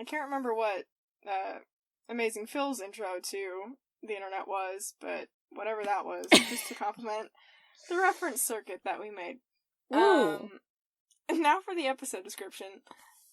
I can't remember what Amazing Phil's intro to the internet was, but whatever that was, just to compliment the reference circuit that we made. Ooh. And now for the episode description.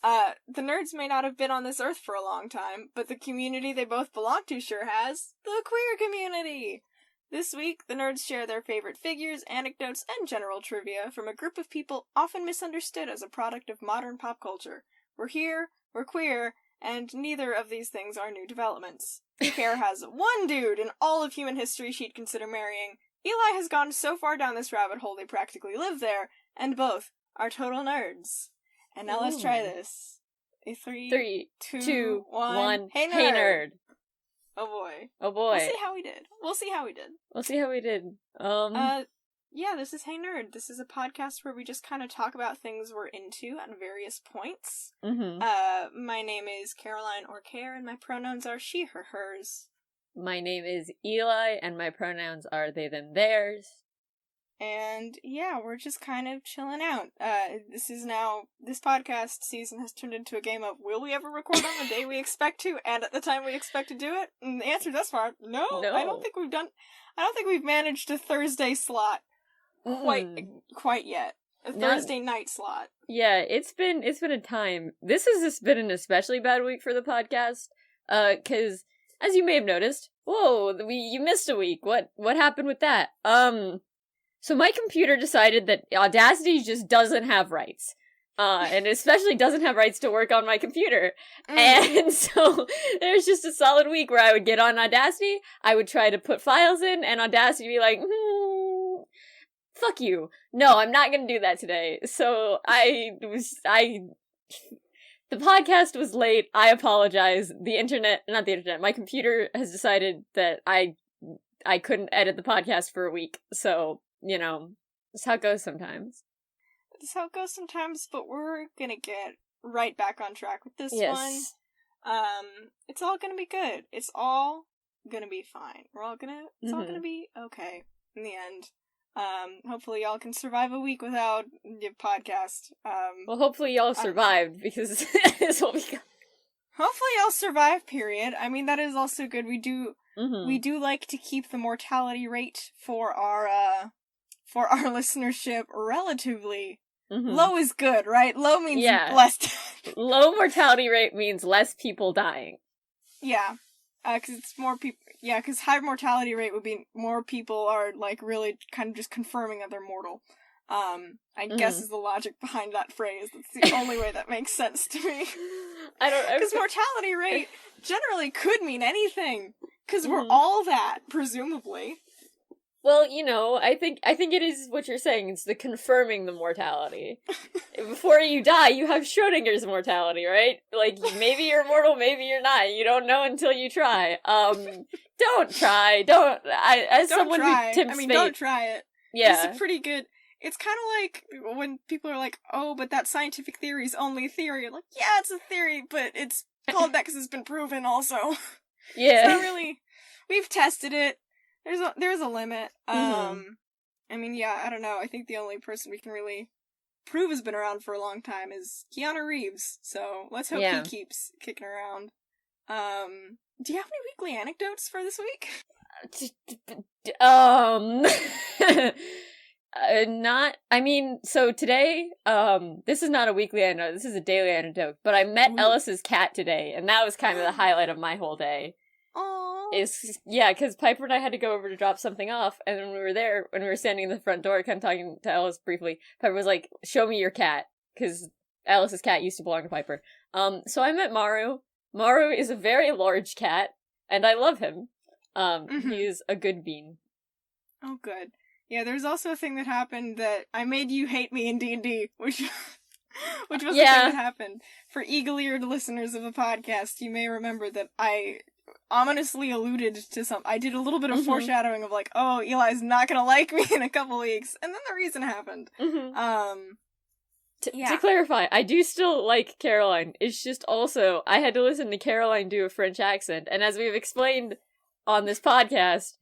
The nerds may not have been on this earth for a long time, but the community they both belong to sure has. The queer community! This week, the nerds share their favorite figures, anecdotes, and general trivia from a group of people often misunderstood as a product of modern pop culture. We're here, we're queer, and neither of these things are new developments. Care has one dude in all of human history she'd consider marrying. Eli has gone so far down this rabbit hole they practically live there, and both are total nerds. And now let's try this. A three, two, one. Hey nerd! Oh boy. We'll see how we did. Yeah, this is Hey Nerd. This is a podcast where we just kind of talk about things we're into at various points. Mm-hmm. My name is Caroline or Care, and my pronouns are she, her, hers. My name is Eli, and my pronouns are they, them, theirs. And yeah, we're just kind of chilling out. This podcast season has turned into a game of will we ever record on the day we expect to and at the time we expect to do it? And the answer thus far, no. I don't think we've managed a Thursday slot quite yet. A Thursday night slot. Yeah, it's been a time. This has just been an especially bad week for the podcast. 'Cause as you may have noticed, you missed a week. What happened with that? So my computer decided that Audacity just doesn't have rights. And especially doesn't have rights to work on my computer. And so there's just a solid week where I would get on Audacity, I would try to put files in, and Audacity would be like, fuck you. No, I'm not gonna do that today. So the podcast was late, I apologize. My computer has decided that I couldn't edit the podcast for a week, so... that's how it goes sometimes. But we're gonna get right back on track with this one. It's all gonna be good. It's all gonna be fine. It's all gonna be okay in the end. Hopefully y'all can survive a week without your podcast. Well, hopefully y'all survived, because this will be good. Hopefully y'all survive, period. I mean, that is also good. We do like to keep the mortality rate for our listenership relatively low is good, right? Low means less. Low mortality rate means less people dying. Yeah, because it's more people. Yeah, because high mortality rate would be more people are like really kind of just confirming that they're mortal. I guess is the logic behind that phrase. That's the only way that makes sense to me. I don't know. Because mortality rate generally could mean anything. Because we're all that, presumably. Well, I think it is what you're saying. It's the confirming the mortality. Before you die, you have Schrodinger's mortality, right? Like, maybe you're mortal, maybe you're not. You don't know until you try. Don't try. Don't try it. Yeah. It's a pretty good... It's kind of like when people are like, oh, but that scientific theory is only a theory. Like, yeah, it's a theory, but it's called that because it's been proven also. Yeah. It's not really... We've tested it. There's a limit. I mean, yeah, I don't know. I think the only person we can really prove has been around for a long time is Keanu Reeves. So let's hope he keeps kicking around. Do you have any weekly anecdotes for this week? So today, this is not a weekly anecdote, this is a daily anecdote, but I met Ellis's cat today, and that was kind of the highlight of my whole day. Because Piper and I had to go over to drop something off, and when we were standing in the front door, kind of talking to Ellis briefly, Piper was like, show me your cat, because Ellis's cat used to belong to Piper. So I met Maru. Maru is a very large cat, and I love him. He is a good bean. Oh, good. Yeah, there's also a thing that happened that I made you hate me in D&D, which was the thing that happened. For eagle-eared listeners of the podcast, you may remember that I ominously alluded to I did a little bit of foreshadowing of like, oh, Eli's not gonna like me in a couple weeks, and then the reason happened. To clarify, I do still like Caroline. It's just also, I had to listen to Caroline do a French accent, and as we've explained on this podcast,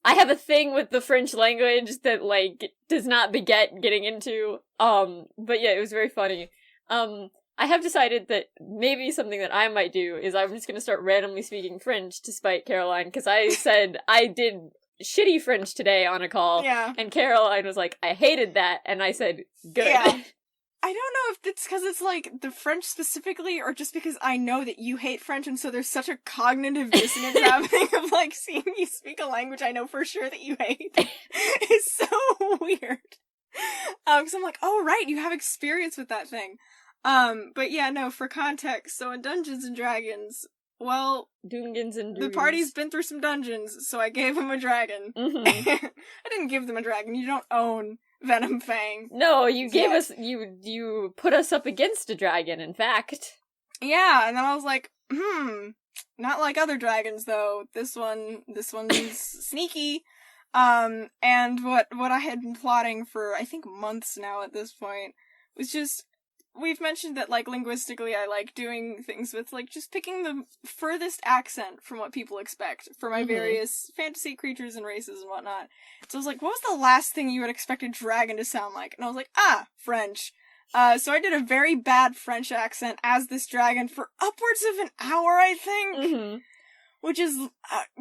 I have a thing with the French language that, like, does not beget getting into. But yeah, it was very funny. I have decided that maybe something that I might do is I'm just gonna start randomly speaking French to spite Caroline, because I said I did shitty French today on a call, and Caroline was like, I hated that, and I said, good. Yeah. I don't know if it's because it's, like, the French specifically, or just because I know that you hate French, and so there's such a cognitive dissonance happening of, like, seeing you speak a language I know for sure that you hate. It's so weird. Because I'm like, oh, right, you have experience with that thing. But yeah, no, for context, so in Dungeons and Dragons, well, the party's been through some dungeons, so I gave him a dragon. Mm-hmm. I didn't give them a dragon, you don't own Venom Fang. No, you gave us, you put us up against a dragon, in fact. Yeah, and then I was like, not like other dragons, though. This one's sneaky. And what I had been plotting for, I think, months now at this point, was just, we've mentioned that, like, linguistically I like doing things with, like, just picking the furthest accent from what people expect for my various fantasy creatures and races and whatnot. So I was like, what was the last thing you would expect a dragon to sound like? And I was like, French. So I did a very bad French accent as this dragon for upwards of an hour, I think. Mm-hmm. Which is,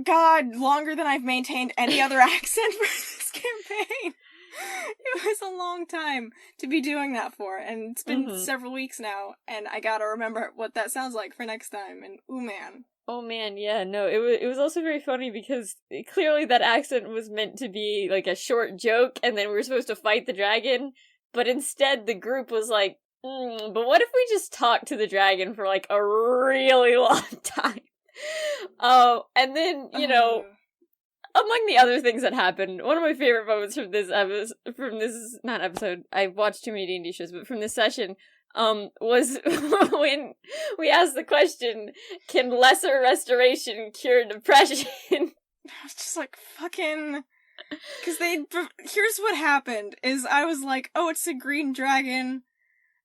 God, longer than I've maintained any other accent for this campaign. It was a long time to be doing that for, and it's been several weeks now, and I gotta remember what that sounds like for next time, and ooh man. Oh man, yeah, no, it was also very funny because clearly that accent was meant to be like a short joke, and then we were supposed to fight the dragon, but instead the group was like, but what if we just talk to the dragon for like a really long time? And then, you know, among the other things that happened, one of my favorite moments from this episode, I watched too many D&D shows, but from this session, was when we asked the question, can lesser restoration cure depression? I was just like, fucking... Because here's what happened, is I was like, oh, it's a green dragon,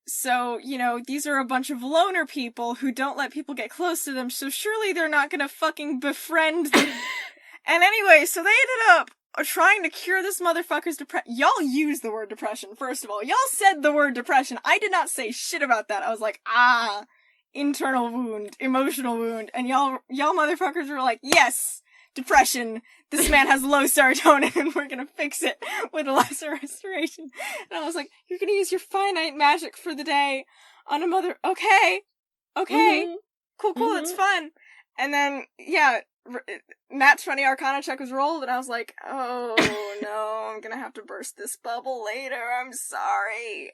so, you know, these are a bunch of loner people who don't let people get close to them, so surely they're not gonna fucking befriend them. And anyway, so they ended up trying to cure this motherfucker's depression. Y'all used the word depression, first of all. Y'all said the word depression. I did not say shit about that. I was like, internal wound, emotional wound. And y'all motherfuckers were like, yes, depression. This man has low serotonin and we're gonna fix it with lesser restoration. And I was like, you're gonna use your finite magic for the day on a mother. Okay. Cool, that's fun. And then, yeah, Nat 20 Arcana check was rolled, and I was like, oh no, I'm gonna have to burst this bubble later, I'm sorry.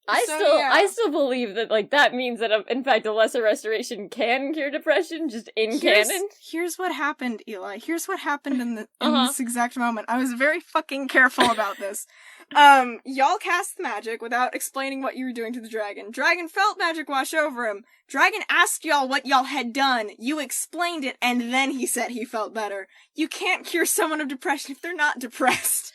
I still believe that, like, that means that, in fact, a lesser restoration can cure depression, just in canon. Here's what happened, Eli. Here's what happened in this exact moment. I was very fucking careful about this. Y'all cast magic without explaining what you were doing to the dragon. Dragon felt magic wash over him. Dragon asked y'all what y'all had done. You explained it, and then he said he felt better. You can't cure someone of depression if they're not depressed.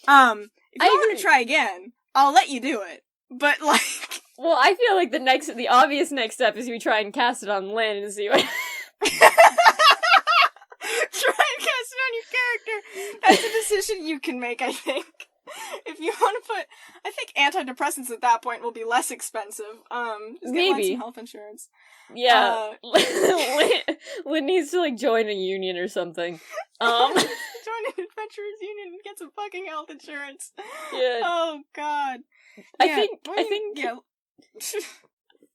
If you want to try again, I'll let you do it. But, like... Well, I feel like the obvious next step is you try and cast it on Lynn and see what... Try and cast it on your character! That's a decision you can make, I think. If you want to put... I think antidepressants at that point will be less expensive. Just get some health insurance. Yeah. Lynn needs to, like, join a union or something. Join an adventurers union and get some fucking health insurance. Yeah. Oh, God. I think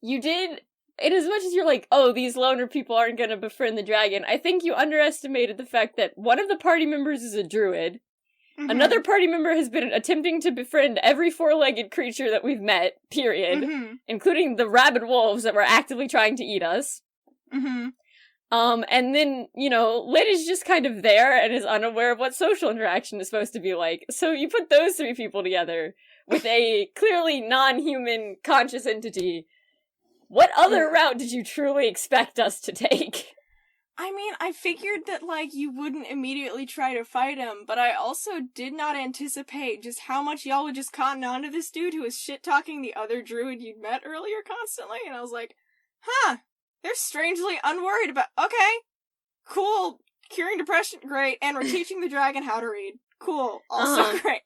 you did, in as much as you're like, oh, these loner people aren't gonna befriend the dragon, I think you underestimated the fact that one of the party members is a druid. Mm-hmm. Another party member has been attempting to befriend every four-legged creature that we've met, period. Mm-hmm. Including the rabid wolves that were actively trying to eat us. Mm-hmm. And then, you know, Lynn is just kind of there and is unaware of what social interaction is supposed to be like. So you put those three people together with a clearly non-human conscious entity. What other route did you truly expect us to take? I mean, I figured that, like, you wouldn't immediately try to fight him, but I also did not anticipate just how much y'all would just cotton onto this dude who was shit-talking the other druid you'd met earlier constantly, and I was like, they're strangely unworried about, okay, cool, curing depression, great, and we're teaching the dragon how to read. Cool, also great.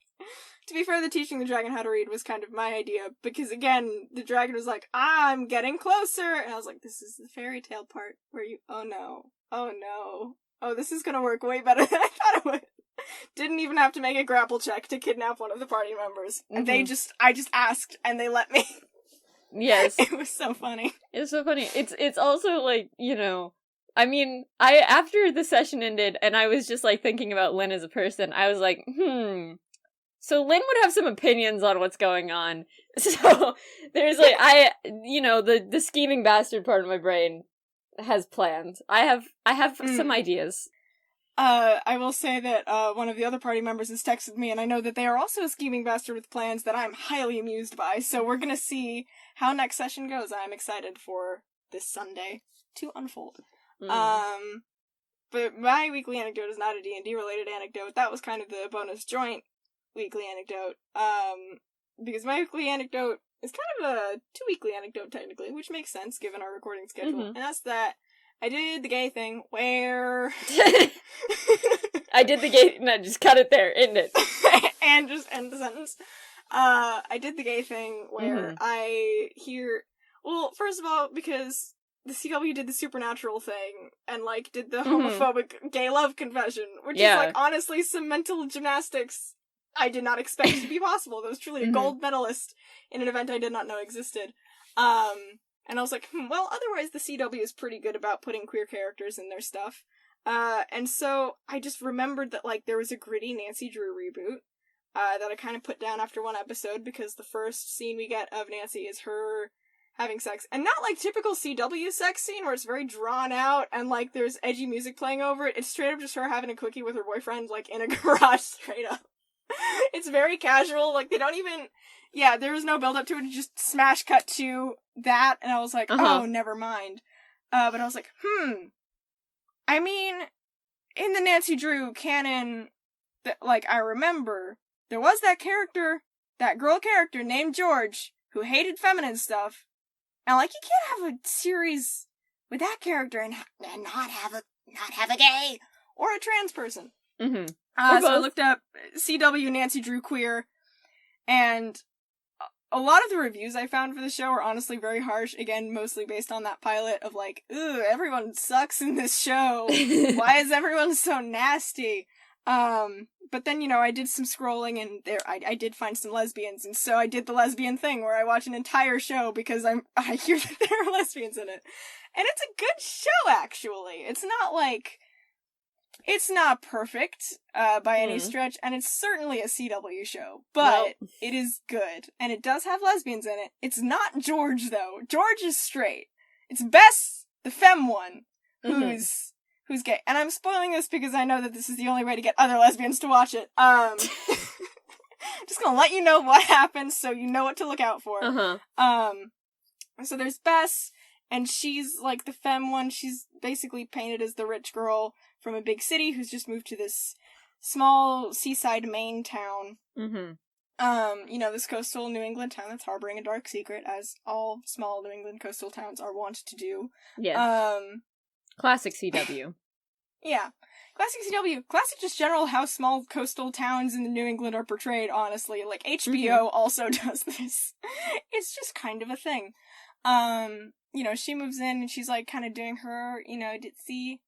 To be fair, the teaching the dragon how to read was kind of my idea, because again, the dragon was like, I'm getting closer, and I was like, this is the fairy tale part, where oh no, oh, this is gonna work way better than I thought it would. Didn't even have to make a grapple check to kidnap one of the party members, and I just asked, and they let me. Yes. It was so funny. It's so funny. It's also, like, you know, I mean, after the session ended, and I was just, like, thinking about Lynn as a person, I was like, so Lynn would have some opinions on what's going on. So there's, like, the scheming bastard part of my brain has plans. I have some ideas. I will say that one of the other party members has texted me, and I know that they are also a scheming bastard with plans that I'm highly amused by, so we're gonna see how next session goes. I'm excited for this Sunday to unfold. But my weekly anecdote is not a D&D related anecdote. That was kind of the bonus joint weekly anecdote. Because my weekly anecdote is kind of a 2-weekly anecdote, technically, which makes sense given our recording schedule. And that's that I did the gay thing where... I did the gay... No, just cut it there, end it. And just end the sentence. I did the gay thing where I hear... Well, first of all, because the CW did the supernatural thing, and, like, did the homophobic gay love confession, which is, like, honestly some mental gymnastics I did not expect to be possible. That was truly a gold medalist in an event I did not know existed. And I was like, well, otherwise the CW is pretty good about putting queer characters in their stuff. And so I just remembered that, like, there was a gritty Nancy Drew reboot that I kind of put down after one episode, because the first scene we get of Nancy is her having sex. And not, like, typical CW sex scene where it's very drawn out and, like, there's edgy music playing over it. It's straight up just her having a quickie with her boyfriend, like, in a garage, straight up. It's very casual, like, they don't even... Yeah, there was no build-up to it, just smash cut to that, and I was like, oh, never mind. But I was like, I mean, in the Nancy Drew canon, that, like, I remember, there was that character, that girl character named George, who hated feminine stuff, and, like, you can't have a series with that character and not have a gay or a trans person. So I looked up CW Nancy Drew queer, and a lot of the reviews I found for the show are honestly very harsh, again, mostly based on that pilot of, like, ooh, everyone sucks in this show. Why is everyone so nasty? But then, you know, I did some scrolling, and I did find some lesbians, and so I did the lesbian thing, where I watch an entire show because I hear that there are lesbians in it. And it's a good show, actually. It's not, like... It's not perfect, by any stretch, and it's certainly a CW show, but it is good, and it does have lesbians in it. It's not George, though. George is straight. It's Bess, the femme one, who's gay. And I'm spoiling this because I know that this is the only way to get other lesbians to watch it. Just gonna let you know what happens so you know what to look out for. So there's Bess, and she's, like, the femme one. She's basically painted as the rich girl from a big city who's just moved to this small seaside Maine town. You know, this coastal New England town that's harboring a dark secret, as all small New England coastal towns are wont to do. Yes. Classic CW. Yeah. Classic CW. Classic just general how small coastal towns in New England are portrayed, honestly. Like, HBO also does this. It's just kind of a thing. You know, she moves in and she's, like, kind of doing her, you know, ditzy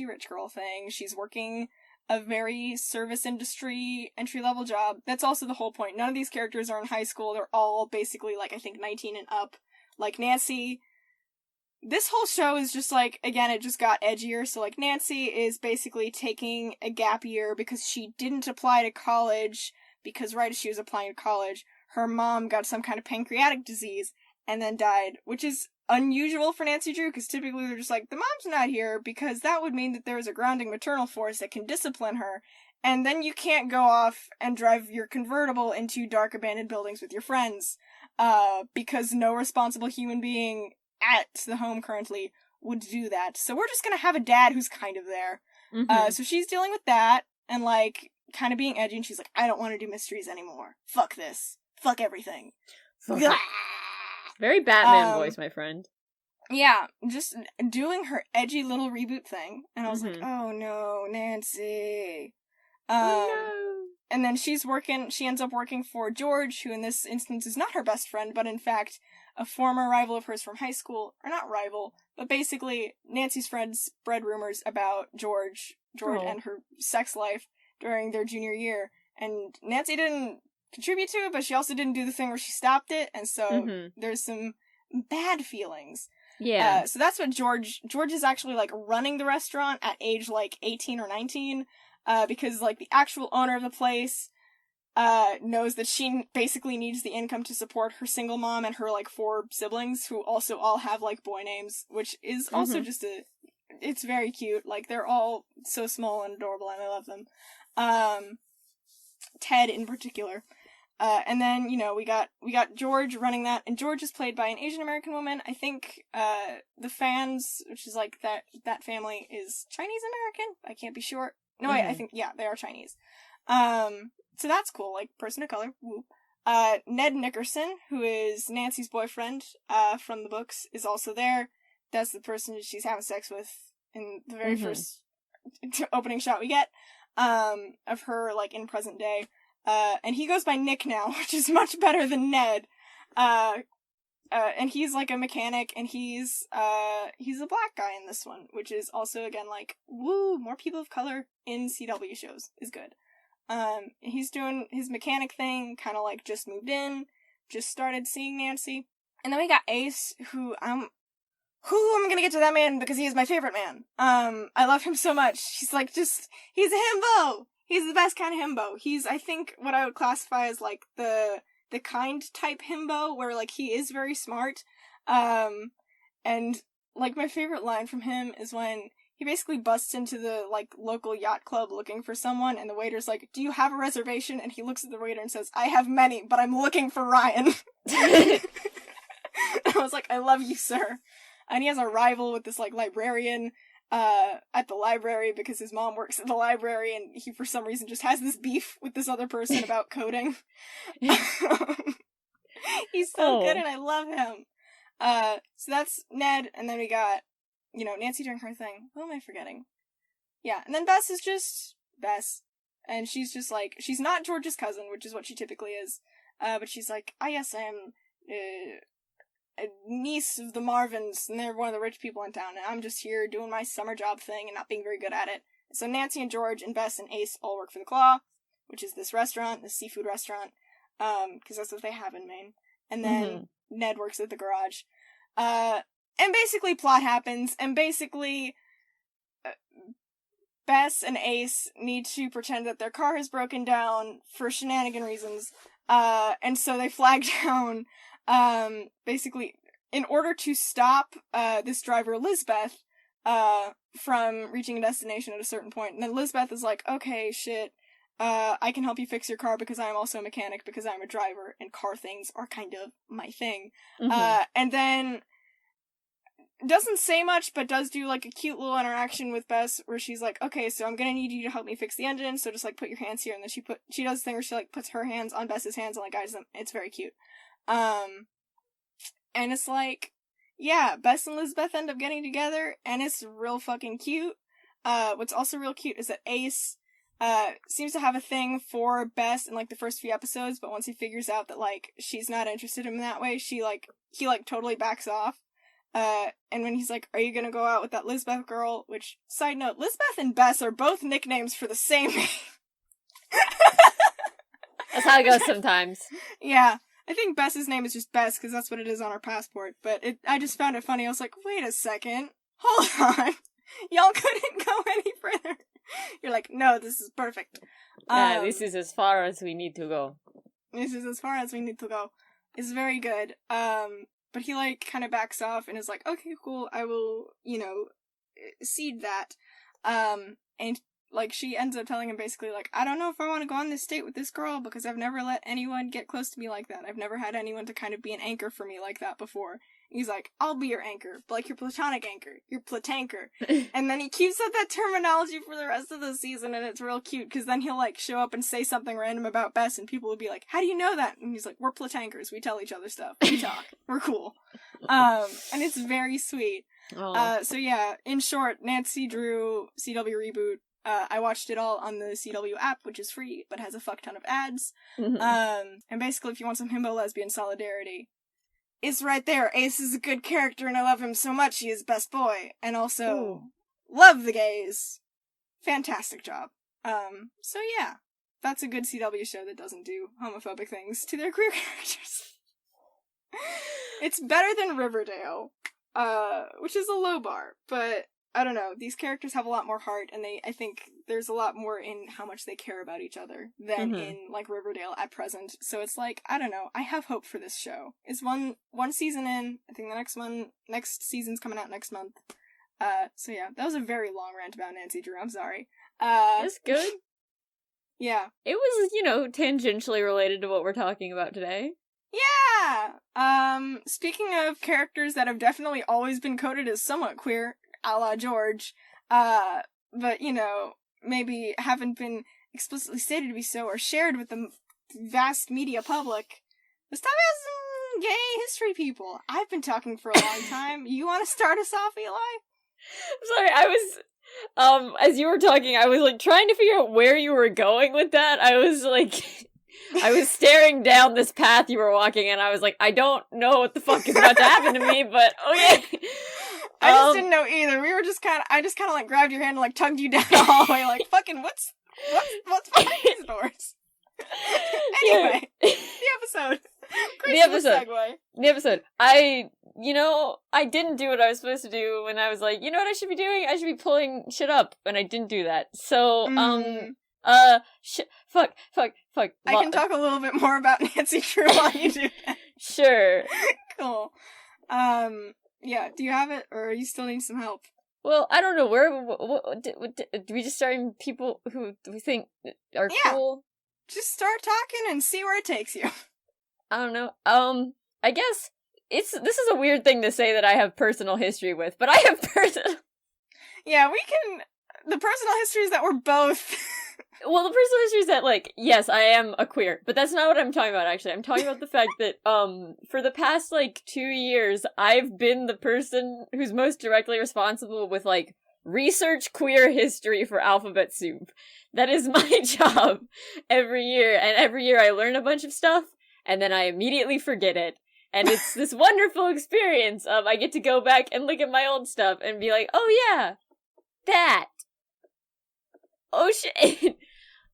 rich girl thing. She's working a very service industry entry-level job. That's also the whole point. None of these characters are in high school. They're all basically, like, I think 19 and up. Like, Nancy... This whole show is just, like, again, it just got edgier. So, like, Nancy is basically taking a gap year because she didn't apply to college, because right as she was applying to college, her mom got some kind of pancreatic disease and then died, which is unusual for Nancy Drew, because typically they're just like, the mom's not here, because that would mean that there's a grounding maternal force that can discipline her, and then you can't go off and drive your convertible into dark abandoned buildings with your friends, because no responsible human being at the home currently would do that. So we're just gonna have a dad who's kind of there. So she's dealing with that, and, like, kind of being edgy, and she's like, I don't want to do mysteries anymore. Fuck this. Fuck everything. Very Batman voice, my friend. Yeah, just doing her edgy little reboot thing. And I was like, oh no, Nancy. Oh and then she ends up working for George, who in this instance is not her best friend, but in fact a former rival of hers from high school, or not rival, but basically Nancy's friends spread rumors about George and her sex life during their junior year, and Nancy didn't contribute to it, but she also didn't do the thing where she stopped it, and so there's some bad feelings. Yeah. So that's what George is actually, like, running the restaurant at age, like, 18 or 19, because, like, the actual owner of the place, knows that she basically needs the income to support her single mom and her, like, 4 siblings, who also all have, like, boy names, which is also just it's very cute. Like, they're all so small and adorable, and I love them. Ted in particular. And then, you know, we got George running that, and George is played by an Asian American woman. I think, the fans, which is like that family is Chinese American. I can't be sure. No, I think, yeah, they are Chinese. So that's cool, like, person of color. Woo. Ned Nickerson, who is Nancy's boyfriend, from the books, is also there. That's the person she's having sex with in the very first opening shot we get, of her, like, in present day. And he goes by Nick now, which is much better than Ned. And he's, like, a mechanic, and he's a black guy in this one, which is also, again, like, woo, more people of color in CW shows is good. He's doing his mechanic thing, kind of, like, just moved in, just started seeing Nancy. And then we got Ace, who I'm gonna get to that man because he is my favorite man. I love him so much. He's, like, he's a himbo! He's the best kind of himbo. He's, I think, what I would classify as, like, the kind type himbo, where, like, he is very smart. And, like, my favorite line from him is when he basically busts into the, like, local yacht club looking for someone, and the waiter's like, "Do you have a reservation?" And he looks at the waiter and says, "I have many, but I'm looking for Ryan." I was like, I love you, sir. And he has a rival with this, like, librarian, at the library because his mom works at the library, and he, for some reason, just has this beef with this other person about coding. He's so good, and I love him. So that's Ned, and then we got, you know, Nancy doing her thing. Who am I forgetting? Yeah, and then Bess is just Bess. And she's just, like, she's not George's cousin, which is what she typically is. But she's like, yes, I am, a niece of the Marvins, and they're one of the rich people in town, and I'm just here doing my summer job thing and not being very good at it. So Nancy and George and Bess and Ace all work for the Claw, which is this restaurant, this seafood restaurant, because that's what they have in Maine. And then Ned works at the garage. And basically plot happens, and basically Bess and Ace need to pretend that their car has broken down for shenanigan reasons, and so they flag down, basically, in order to stop, this driver, Lizbeth, from reaching a destination at a certain point. And then Lizbeth is like, okay, shit, I can help you fix your car because I'm also a mechanic, because I'm a driver, and car things are kind of my thing. And then doesn't say much, but does do, like, a cute little interaction with Bess, where she's like, okay, so I'm gonna need you to help me fix the engine, so just, like, put your hands here, and then she does the thing where she, like, puts her hands on Bess's hands and, like, guides them. It's very cute. And it's like, yeah, Bess and Lizbeth end up getting together, and it's real fucking cute. What's also real cute is that Ace, seems to have a thing for Bess in, like, the first few episodes, but once he figures out that, like, she's not interested in him that way, he, like, totally backs off. And when he's like, are you gonna go out with that Lizbeth girl? Which, side note, Lizbeth and Bess are both nicknames for the same name. That's how it goes sometimes. Yeah. I think Bess's name is just Bess, because that's what it is on her passport, but I just found it funny. I was like, wait a second. Hold on. Y'all couldn't go any further. You're like, no, this is perfect. Yeah, this is as far as we need to go. This is as far as we need to go. It's very good. But he, like, kind of backs off and is like, okay, cool, I will, you know, cede that. And, like, she ends up telling him basically, like, I don't know if I want to go on this date with this girl because I've never let anyone get close to me like that. I've never had anyone to kind of be an anchor for me like that before. He's like, I'll be your anchor, but, like, your platonic anchor, your platanker. And then he keeps up that terminology for the rest of the season, and it's real cute, because then he'll, like, show up and say something random about Bess, and people will be like, how do you know that? And he's like, we're platankers, we tell each other stuff, we talk, we're cool. And it's very sweet. So yeah, in short, Nancy Drew CW reboot, I watched it all on the CW app, which is free, but has a fuck ton of ads. Mhm. And basically, if you want some himbo-lesbian solidarity, it's right there. Ace is a good character, and I love him so much, he is best boy. And also, Ooh. love the gays. Fantastic job. So yeah, that's a good CW show that doesn't do homophobic things to their queer characters. It's better than Riverdale, which is a low bar, but I don't know, these characters have a lot more heart, and I think there's a lot more in how much they care about each other than in, like, Riverdale at present. So it's like, I don't know, I have hope for this show. It's one season in, I think the next season's coming out next month. So yeah, that was a very long rant about Nancy Drew, I'm sorry. It's good. Yeah. It was, tangentially related to what we're talking about today. Yeah! Speaking of characters that have definitely always been coded as somewhat queer, a la George, but, maybe haven't been explicitly stated to be so or shared with the vast media public, let's talk about some gay history people. I've been talking for a long time. You want to start us off, Eli? Sorry, I was, as you were talking, I was, trying to figure out where you were going with that. I was, I was staring down this path you were walking, and I was like, I don't know what the fuck is about to happen to me, but okay. I just didn't know either. We were I just kind of, grabbed your hand and, tugged you down the hallway, fucking, what's behind these doors? Anyway, the episode. Crazy segue. The episode. I didn't do what I was supposed to do when I was like, you know what I should be doing? I should be pulling shit up, and I didn't do that. So, fuck. I can talk a little bit more about Nancy Drew while you do that. Sure. Cool. Yeah, do you have it, or you still need some help? Well, I don't know, do we just start in people who we think are cool? Just start talking and see where it takes you. I don't know. I guess this is a weird thing to say that I have personal history with, but I have Yeah, the personal histories that we're both... Well, the personal history is that, yes, I am a queer, but that's not what I'm talking about, actually. I'm talking about the fact that, for the past, 2 years, I've been the person who's most directly responsible with, research queer history for Alphabet Soup. That is my job every year, and every year I learn a bunch of stuff, and then I immediately forget it. And it's this wonderful experience of I get to go back and look at my old stuff and be like, oh yeah, that. Oh shit.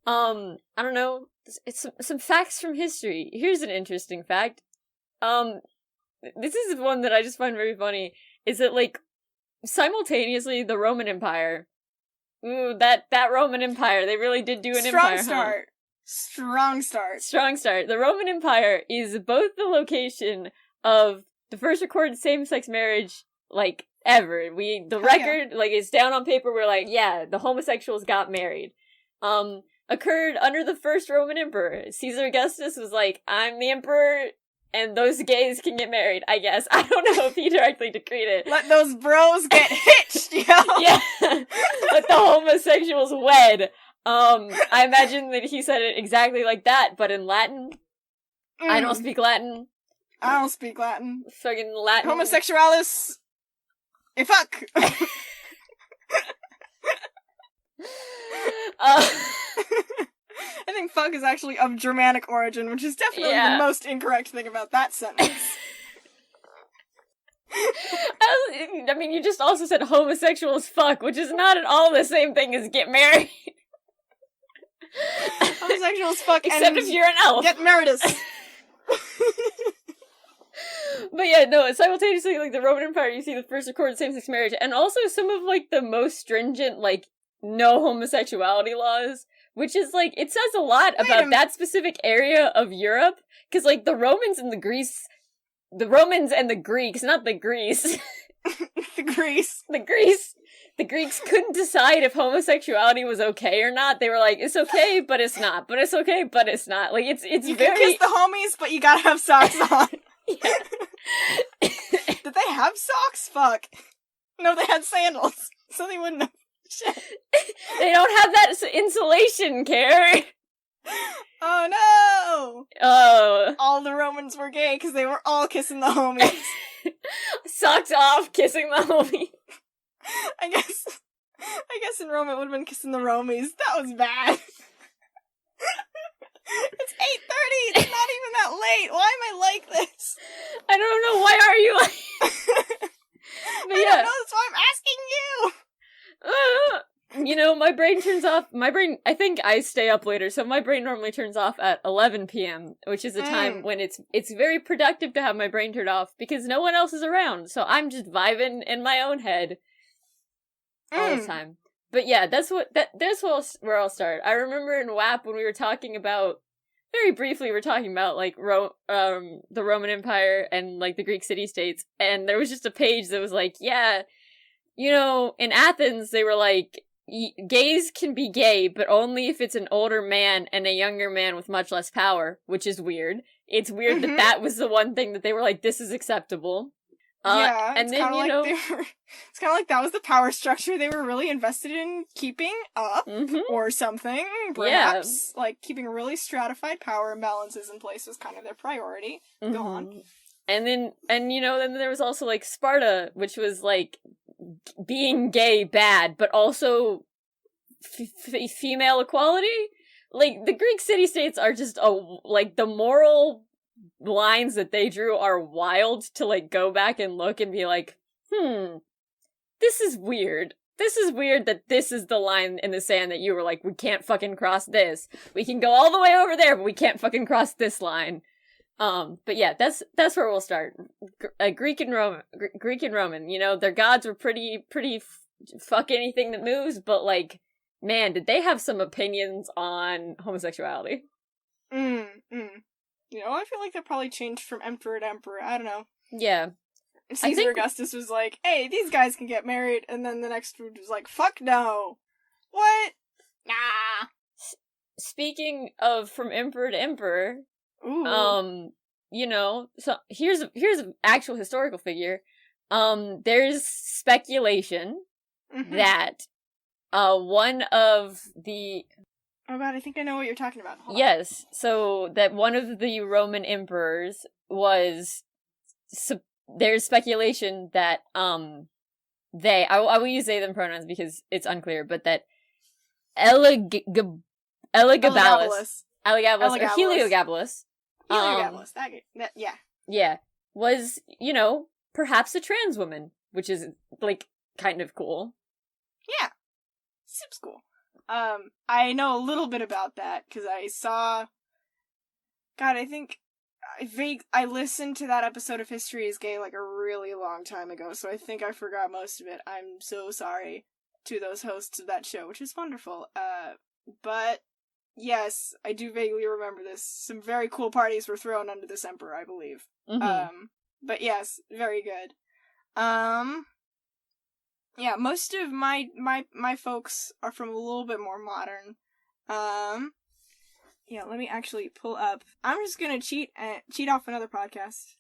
I don't know. It's some facts from history. Here's an interesting fact. This is one that I just find very funny. Is that simultaneously the Roman Empire. Ooh, that Roman Empire. They really did do an empire. Strong start. The Roman Empire is both the location of the first recorded same-sex marriage, ever. The record, it's down on paper, we're the homosexuals got married. Occurred under the first Roman emperor. Caesar Augustus was I'm the emperor, and those gays can get married, I guess. I don't know if he directly decreed it. Let those bros get hitched, yo! Yeah. Let the homosexuals wed. I imagine that he said it exactly like that, but in Latin. I don't speak Latin. Fucking Latin. Homosexualis. Fuck! I think fuck is actually of Germanic origin, which is definitely the most incorrect thing about that sentence. I mean, you just also said homosexual as fuck, which is not at all the same thing as get married. Homosexual as fuck, except if you're an elf. Get married. But yeah, no, simultaneously, the Roman Empire, you see the first recorded same-sex marriage, and also some of, the most stringent, no homosexuality laws, which is, it says a lot about that specific area of Europe, because, the Romans and the Greeks, not the Greece. The Greeks couldn't decide if homosexuality was okay or not. They were it's okay, but it's not. But it's okay, but it's not. It's you very... You can kiss the homies, but you gotta have socks on. Yeah. Did they have socks? Fuck. No, they had sandals, so they wouldn't have... Shit. They don't have that insulation, Carrie. Oh no! Oh. All the Romans were gay because they were all kissing the homies. Socks off, kissing the homie. I guess Jess and Roman would have been kissing the Romies. That was bad. It's 8:30. It's not even that late. Why am I like this? I don't know. Why are you like... But I don't know. That's why I'm asking you. You know, my brain turns off. I think I stay up later, so my brain normally turns off at 11 p.m., which is a time when it's very productive to have my brain turned off because no one else is around. So I'm just vibing in my own head all the time. But yeah, that's where I'll start. I remember in WAP when we were talking about, very briefly, we were talking about like the Roman Empire and like the Greek city-states, and there was just a page that was like, yeah, you know, in Athens they were like, gays can be gay, but only if it's an older man and a younger man with much less power, which is weird. It's weird that was the one thing that they were like, this is acceptable. Yeah, and then, you know... it's kind of like that was the power structure they were really invested in keeping up, or something, perhaps. Yeah. Like, keeping really stratified power imbalances in place was kind of their priority. Go on. And then there was also, like, Sparta, which was, like, being gay bad, but also female equality. Like, the Greek city-states are just, like, the moral lines that they drew are wild to, like, go back and look and be like, this is weird. This is weird that this is the line in the sand that you were like, we can't fucking cross this. We can go all the way over there, but we can't fucking cross this line. But yeah, that's where we'll start. Greek and Roman, you know, their gods were pretty fuck anything that moves, but like, man, did they have some opinions on homosexuality. You know, I feel like that probably changed from emperor to emperor. I don't know. Yeah. Caesar Augustus was like, hey, these guys can get married, and then the next dude was like, fuck no. What? Nah. Speaking of from emperor to emperor, you know, so here's an actual historical figure. There's speculation that one of the... Oh god, I think I know what you're talking about. Hold on. So that one of the Roman emperors was... there's speculation that, I will use they, them pronouns because it's unclear, but that Elagabalus, or Heliogabalus, yeah, was, you know, perhaps a trans woman, which is, like, kind of cool. Yeah. Seems cool. I know a little bit about that, because I saw... God, I think... I listened to that episode of History is Gay, like, a really long time ago, so I think I forgot most of it. I'm so sorry to those hosts of that show, which is wonderful. But, yes, I do vaguely remember this. Some very cool parties were thrown under this emperor, I believe. But yes, very good. Yeah, most of my folks are from a little bit more modern. Yeah, let me actually pull up. I'm just gonna cheat off another podcast.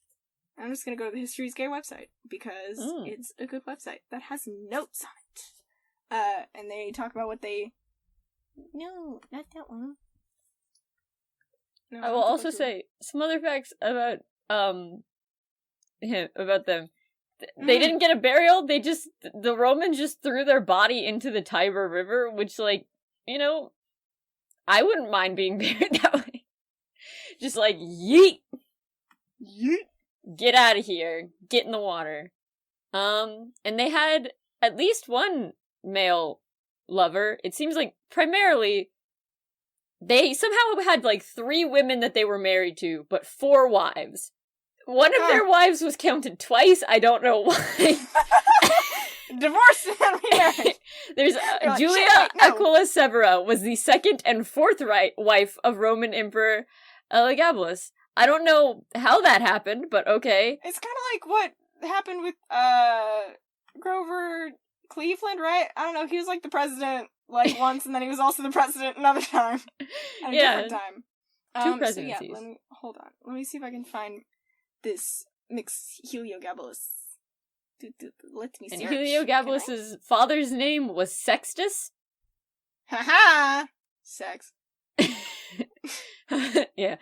I'm just gonna go to the History is Gay website, because it's a good website that has notes on it. And they talk about what they... No, not that one. No, I will also say some other facts about them. They didn't get a burial, the Romans just threw their body into the Tiber River, which, like, you know, I wouldn't mind being buried that way. Just like, yeet! Yeet! Get out of here. Get in the water. And they had at least one male lover. It seems like primarily they somehow had like 3 women that they were married to, but 4 wives. One of their wives was counted twice. I don't know why. Divorce and remarriage. There's like, Julia Aquila Severa was the 2nd and 4th wife of Roman Emperor Elagabalus. I don't know how that happened, but okay. It's kind of like what happened with Grover Cleveland, right? I don't know. He was like the president like once, and then he was also the president another time. At a different time. 2 presidencies. So yeah, hold on. Let me see if I can find this mix Heliogabalus. Let me search. And Heliogabalus's father's name was Sextus? Haha! Sex. Yeah,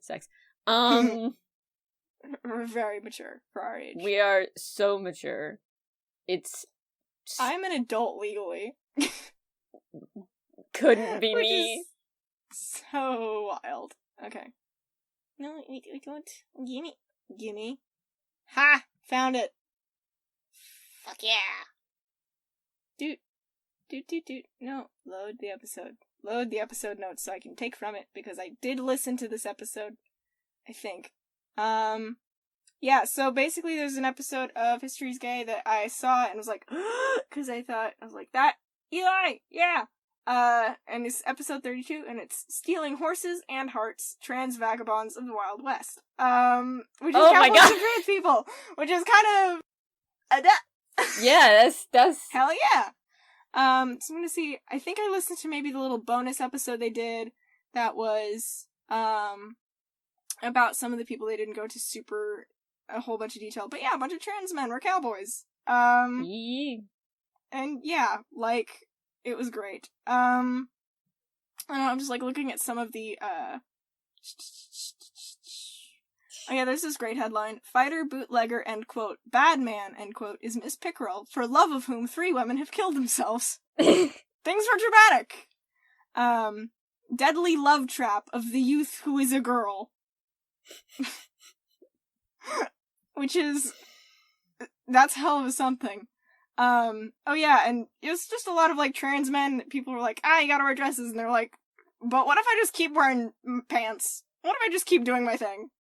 sex. We're very mature for our age. We are so mature. I'm an adult legally. Couldn't be Which me. is so wild. Okay. No, we don't. Gimme. Ha! Found it. Fuck yeah. Doot. No, load the episode. Load the episode notes so I can take from it, because I did listen to this episode, I think. Yeah, so basically there's an episode of History's Gay that I saw and was like, because I was like, that, Eli, yeah! And it's episode 32, and it's Stealing Horses and Hearts, Trans Vagabonds of the Wild West. Which is cowboys and trans people, which is kind of Yeah, that's hell yeah. So I'm gonna see, I think I listened to maybe the little bonus episode they did that was, about some of the people they didn't go to a whole bunch of detail, but yeah, a bunch of trans men were cowboys. Yee. And yeah, like, it was great. I don't know, I'm just like looking at some of the, oh yeah, there's this great headline. Fighter, bootlegger, end quote, bad man, end quote, is Miss Pickerel, for love of whom 3 women have killed themselves. Things were dramatic. Deadly love trap of the youth who is a girl. Which is, that's hell of a something. Oh yeah, and it was just a lot of, like, trans men. People were like, you gotta wear dresses, and they're like, but what if I just keep wearing pants? What if I just keep doing my thing?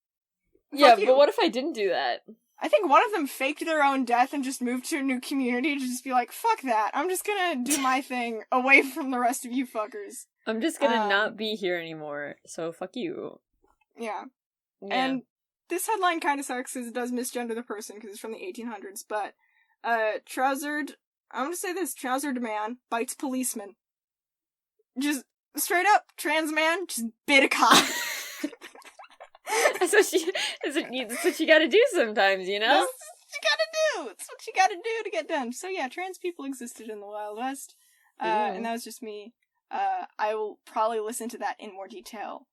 Yeah, but what if I didn't do that? I think one of them faked their own death and just moved to a new community to just be like, fuck that, I'm just gonna do my thing away from the rest of you fuckers. I'm just gonna not be here anymore, so fuck you. Yeah. And this headline kind of sucks because it does misgender the person because it's from the 1800s, but, I'm gonna say this, trousered man bites policeman. Just, straight up, trans man just bit a cop. That's what you gotta do sometimes, you know? That's what you gotta do! It's what you gotta do to get done. So yeah, trans people existed in the Wild West, and that was just me. I will probably listen to that in more detail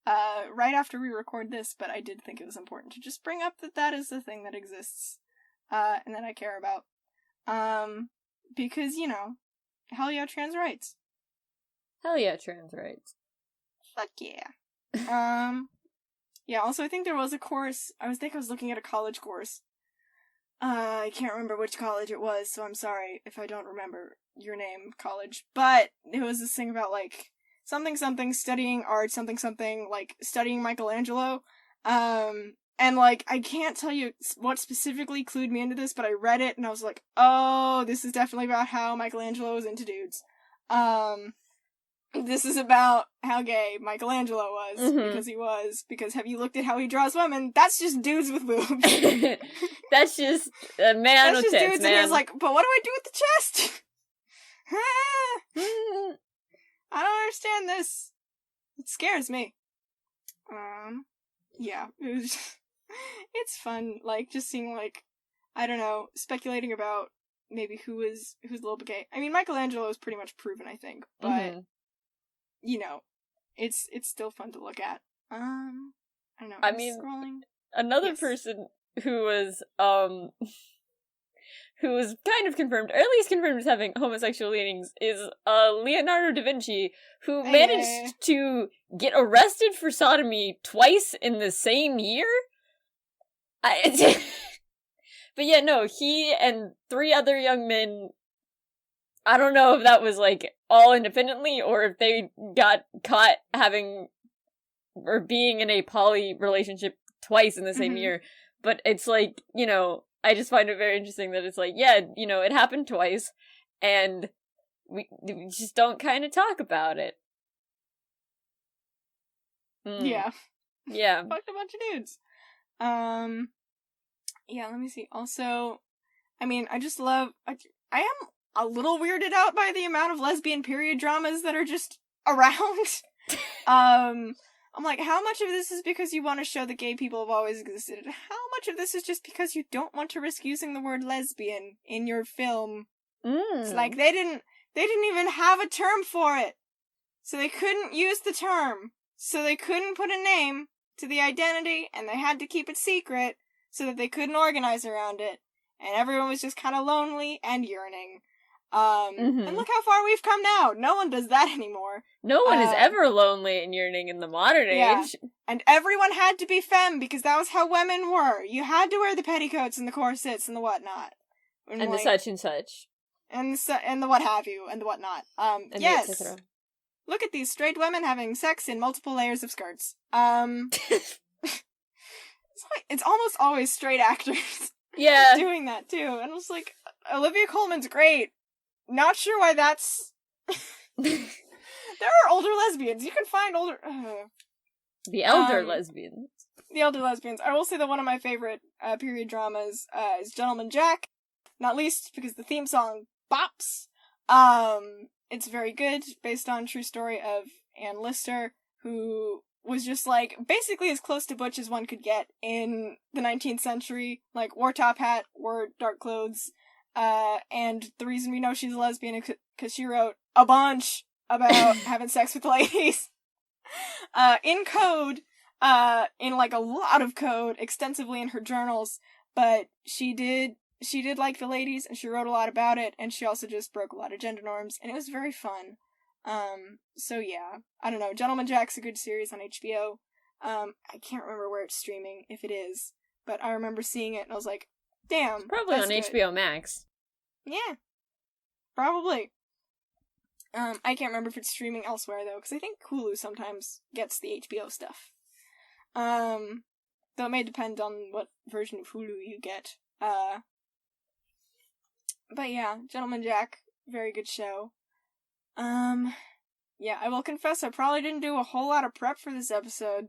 right after we record this, but I did think it was important to just bring up that is the thing that exists, and that I care about. Because, you know, hell yeah, trans rights. Hell yeah, trans rights. Fuck yeah. Yeah, also I think there was a course, I was looking at a college course. I can't remember which college it was, so I'm sorry if I don't remember your name, college. But it was this thing about, like, something, studying art, something, like, studying Michelangelo. And, like, I can't tell you what specifically clued me into this, but I read it and I was like, oh, this is definitely about how Michelangelo was into dudes. This is about how gay Michelangelo was, because he was. Because have you looked at how he draws women? That's just dudes with boobs. That's just a man with tits, dudes, man. And he's like, but what do I do with the chest? I don't understand this. It scares me. Yeah, it was just, it's fun, like, just seeing, like, I don't know, speculating about maybe who's a little bit gay. I mean, Michelangelo is pretty much proven, I think, but, you know, it's still fun to look at. I don't know, I mean, scrolling. Another person who was kind of confirmed, or at least confirmed as having homosexual leanings, is Leonardo da Vinci, who managed to get arrested for sodomy twice in the same year? But yeah, no, he and 3 other young men, I don't know if that was, like, all independently, or if they got caught having, or being in a poly relationship twice in the same year, but it's like, you know, I just find it very interesting that it's like, yeah, you know, it happened twice, and we just don't kind of talk about it. Yeah. Yeah. Fucked a bunch of dudes. Yeah, let me see. Also, I mean, I just love, I am a little weirded out by the amount of lesbian period dramas that are just around. I'm like, how much of this is because you want to show that gay people have always existed? And how much of this is just because you don't want to risk using the word lesbian in your film? It's like, they didn't even have a term for it. So they couldn't use the term. So they couldn't put a name to the identity, and they had to keep it secret so that they couldn't organize around it. And everyone was just kind of lonely and yearning. And look how far we've come now. No one does that anymore. No one is ever lonely and yearning in the modern age. And everyone had to be femme because that was how women were. You had to wear the petticoats and the corsets and the whatnot. And like, the such and such. And the what have you and the whatnot. And yes. The et cetera. Look at these straight women having sex in multiple layers of skirts. It's almost always straight actors. Yeah. Doing that too. And I was like, Olivia Colman's great. Not sure why that's... There are older lesbians. You can find older... The elder lesbians. The elder lesbians. I will say that one of my favorite period dramas is Gentleman Jack. Not least because the theme song bops. It's very good, based on true story of Anne Lister, who was just, like, basically as close to butch as one could get in the 19th century. Like, wore top hat, wore dark clothes, and the reason we know she's a lesbian is because she wrote a bunch about having sex with ladies. In code, in, like, a lot of code, extensively in her journals, but she did like the ladies, and she wrote a lot about it, and she also just broke a lot of gender norms, and it was very fun. So yeah, I don't know, Gentleman Jack's a good series on HBO. I can't remember where it's streaming, if it is, but I remember seeing it, and I was like, damn, probably on good. HBO Max. Yeah, probably. I can't remember if it's streaming elsewhere, though, because I think Hulu sometimes gets the HBO stuff. Though it may depend on what version of Hulu you get. But yeah, Gentleman Jack, very good show. Yeah, I will confess I probably didn't do a whole lot of prep for this episode.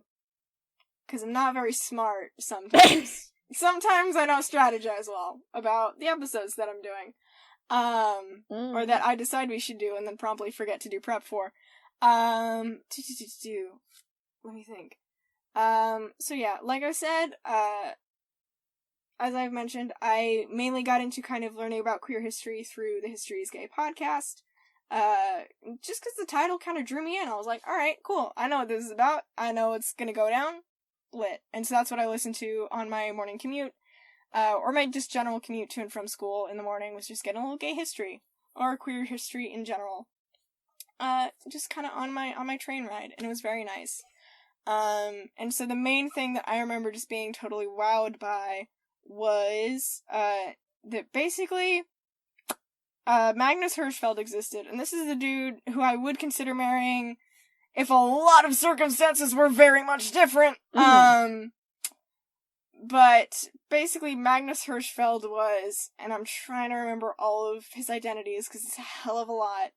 Because I'm not very smart sometimes. Sometimes I don't strategize well about the episodes that I'm doing. Or that I decide we should do and then promptly forget to do prep for. Let me think. So yeah, like I said, as I've mentioned, I mainly got into kind of learning about queer history through the History is Gay podcast. Just because the title kind of drew me in. I was like, alright, cool. I know what this is about. I know it's gonna go down. Lit. And so that's what I listened to on my morning commute. Or my just general commute to and from school in the morning, was just getting a little gay history. Or queer history in general. Just kind of on my train ride. And it was very nice. And so the main thing that I remember just being totally wowed by was, that basically, Magnus Hirschfeld existed, and this is the dude who I would consider marrying if a lot of circumstances were very much different. But basically Magnus Hirschfeld was, and I'm trying to remember all of his identities because it's a hell of a lot,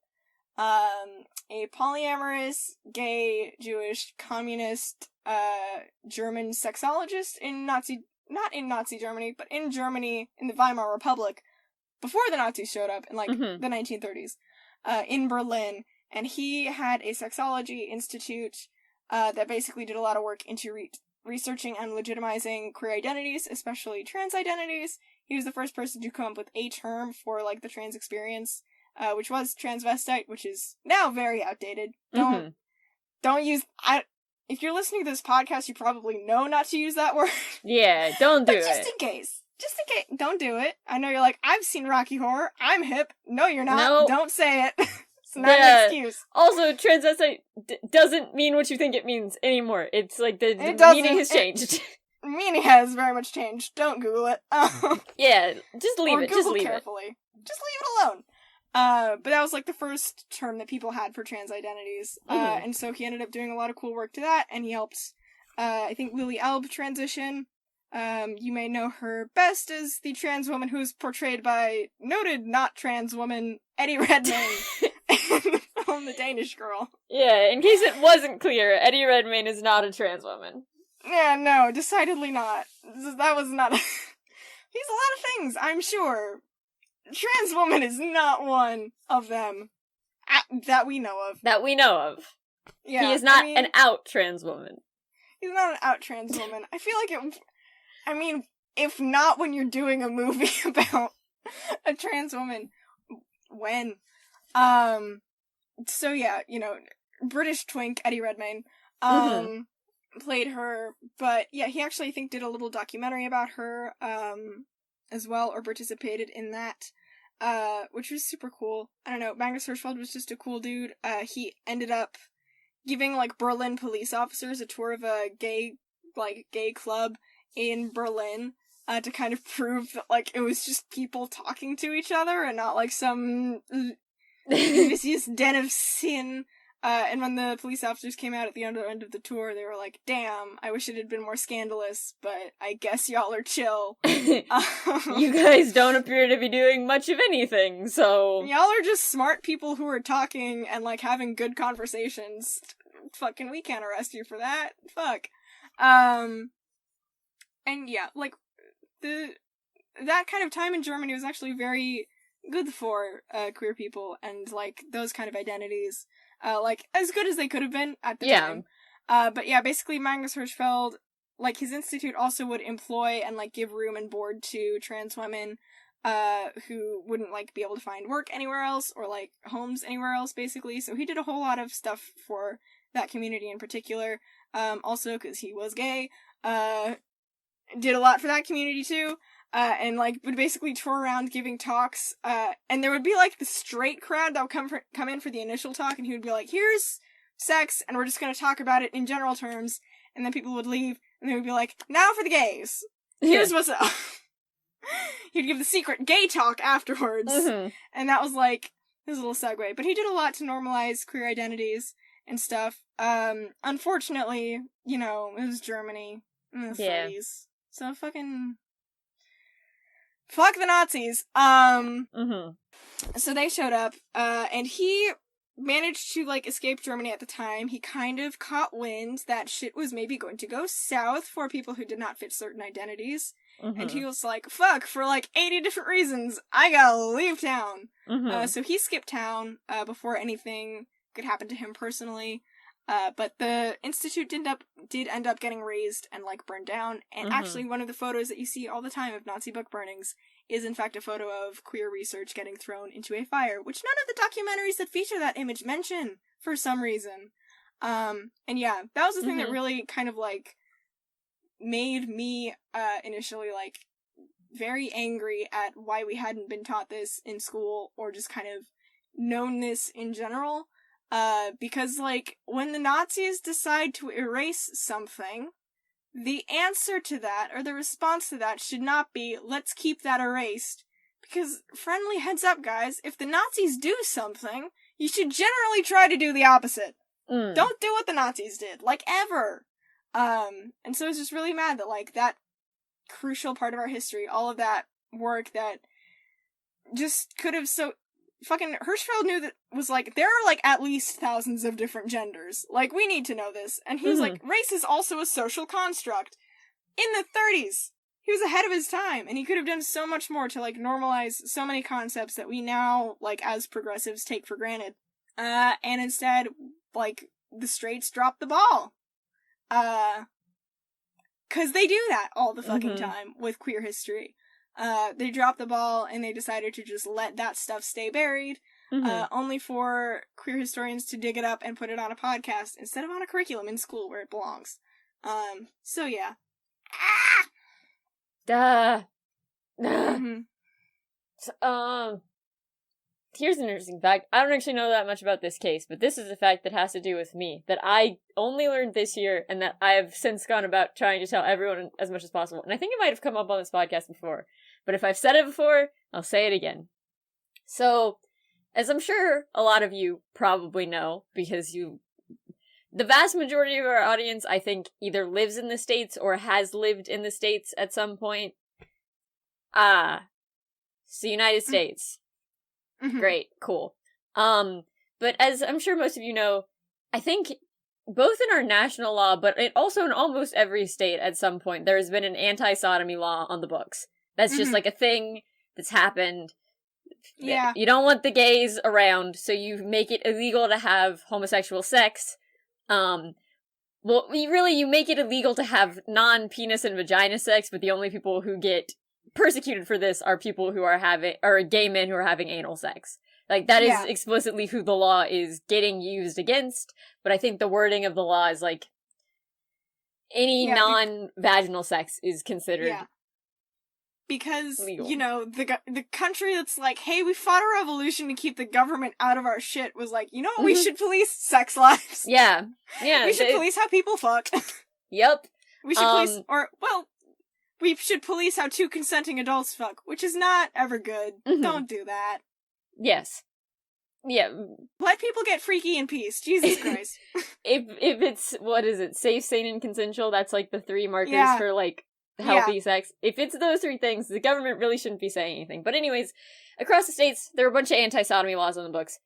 a polyamorous, gay, Jewish, communist, German sexologist not in Nazi Germany, but in Germany, in the Weimar Republic, before the Nazis showed up in, like, the 1930s, in Berlin, and he had a sexology institute, that basically did a lot of work into researching and legitimizing queer identities, especially trans identities. He was the first person to come up with a term for, like, the trans experience, which was transvestite, which is now very outdated. Don't use, if you're listening to this podcast, you probably know not to use that word. Yeah, don't do it. Just in case, don't do it. I know you're like, I've seen Rocky Horror, I'm hip. No, you're not. Nope. Don't say it. It's not an excuse. Also, transvestite doesn't mean what you think it means anymore. It's like the meaning has changed. Meaning has very much changed. Don't Google it. Yeah, just leave it. Google just leave carefully. it. Just leave it alone. But that was, like, the first term that people had for trans identities. And so he ended up doing a lot of cool work to that, and he helped, I think, Lily Elbe transition. You may know her best as the trans woman who was portrayed by noted not trans woman Eddie Redmayne in the film The Danish Girl. Yeah, in case it wasn't clear, Eddie Redmayne is not a trans woman. Yeah, no, decidedly not. That was not He's a lot of things, I'm sure. Trans woman is not one of them. That we know of. That we know of. Yeah, he is not an out trans woman. He's not an out trans woman. I feel like it... I mean, if not when you're doing a movie about a trans woman, when? So yeah, you know, British twink Eddie Redmayne, played her, but yeah, he actually, I think, did a little documentary about her, as well, or participated in that. which was super cool. I don't know, Magnus Hirschfeld was just a cool dude. He ended up giving, like, Berlin police officers a tour of a gay club in Berlin, to kind of prove that, like, it was just people talking to each other and not, like, some vicious den of sin. And when the police officers came out at the end of the tour, they were like, damn, I wish it had been more scandalous, but I guess y'all are chill. You guys don't appear to be doing much of anything, so... Y'all are just smart people who are talking and, like, having good conversations. Fucking, we can't arrest you for that. Fuck. And yeah, like, that kind of time in Germany was actually very good for queer people and, like, those kind of identities. Like, as good as they could have been at the time. But yeah, basically Magnus Hirschfeld, like, his institute also would employ and, like, give room and board to trans women, who wouldn't, like, be able to find work anywhere else, or, like, homes anywhere else, basically. So he did a whole lot of stuff for that community in particular. Also, because he was gay, did a lot for that community, too. And, like, would basically tour around giving talks, and there would be, like, the straight crowd that would come in for the initial talk, and he would be like, here's sex, and we're just gonna talk about it in general terms, and then people would leave, and they would be like, now for the gays! Here's what's up! He'd give the secret gay talk afterwards, and that was, like, his little segue. But he did a lot to normalize queer identities and stuff. Unfortunately, you know, it was Germany in the 30s, so fuck the Nazis. So they showed up, and he managed to, like, escape Germany at the time. He kind of caught wind that shit was maybe going to go south for people who did not fit certain identities. And he was like, fuck, for, like, 80 different reasons, I gotta leave town. So he skipped town, before anything could happen to him personally. But the institute did end up getting razed and, like, burned down, and actually one of the photos that you see all the time of Nazi book burnings is in fact a photo of queer research getting thrown into a fire, which none of the documentaries that feature that image mention, for some reason. And yeah, that was the thing that really kind of, like, made me, initially, like, very angry at why we hadn't been taught this in school, or just kind of known this in general. Because, like, when the Nazis decide to erase something, the answer to that, or the response to that, should not be, let's keep that erased. Because, friendly heads up, guys, if the Nazis do something, you should generally try to do the opposite. Don't do what the Nazis did, like, ever. And so I was just really mad that, like, that crucial part of our history, all of that work that just could have fucking Hirschfeld knew that was like, there are, like, at least thousands of different genders. Like, we need to know this. And he was like, race is also a social construct. In the 30s! He was ahead of his time, and he could have done so much more to, like, normalize so many concepts that we now, like, as progressives take for granted. And instead, like, the straights dropped the ball. 'Cause they do that all the fucking time with queer history. They dropped the ball and they decided to just let that stuff stay buried, only for queer historians to dig it up and put it on a podcast instead of on a curriculum in school where it belongs. So yeah. So, here's an interesting fact. I don't actually know that much about this case, but this is a fact that has to do with me, that I only learned this year, and that I have since gone about trying to tell everyone as much as possible. And I think it might have come up on this podcast before, but if I've said it before, I'll say it again. So, as I'm sure a lot of you probably know, because the vast majority of our audience, I think, either lives in the States or has lived in the States at some point. It's the United States. Great, cool. But as I'm sure most of you know, I think both in our national law, but also in almost every state at some point, there has been an anti-sodomy law on the books. That's just like a thing that's happened. Yeah. You don't want the gays around, so you make it illegal to have homosexual sex. Well, you make it illegal to have non-penis and vagina sex, but the only people who get persecuted for this are people who are gay men who are having anal sex. Like, that is explicitly who the law is getting used against, but I think the wording of the law is, like, any non-vaginal sex is considered because, legal. you know, the country that's like, hey, we fought a revolution to keep the government out of our shit was like, you know what, we should police sex lives. Yeah. We should police how people fuck. Yep. We should police, we should police how two consenting adults fuck, which is not ever good. Don't do that. Yes. Yeah. Let people get freaky in peace. Jesus Christ. if it's, what is it, safe, sane, and consensual, that's like the 3 markers for like healthy sex. If it's those 3 things, the government really shouldn't be saying anything. But anyways, across the states, there were a bunch of anti-sodomy laws on the books.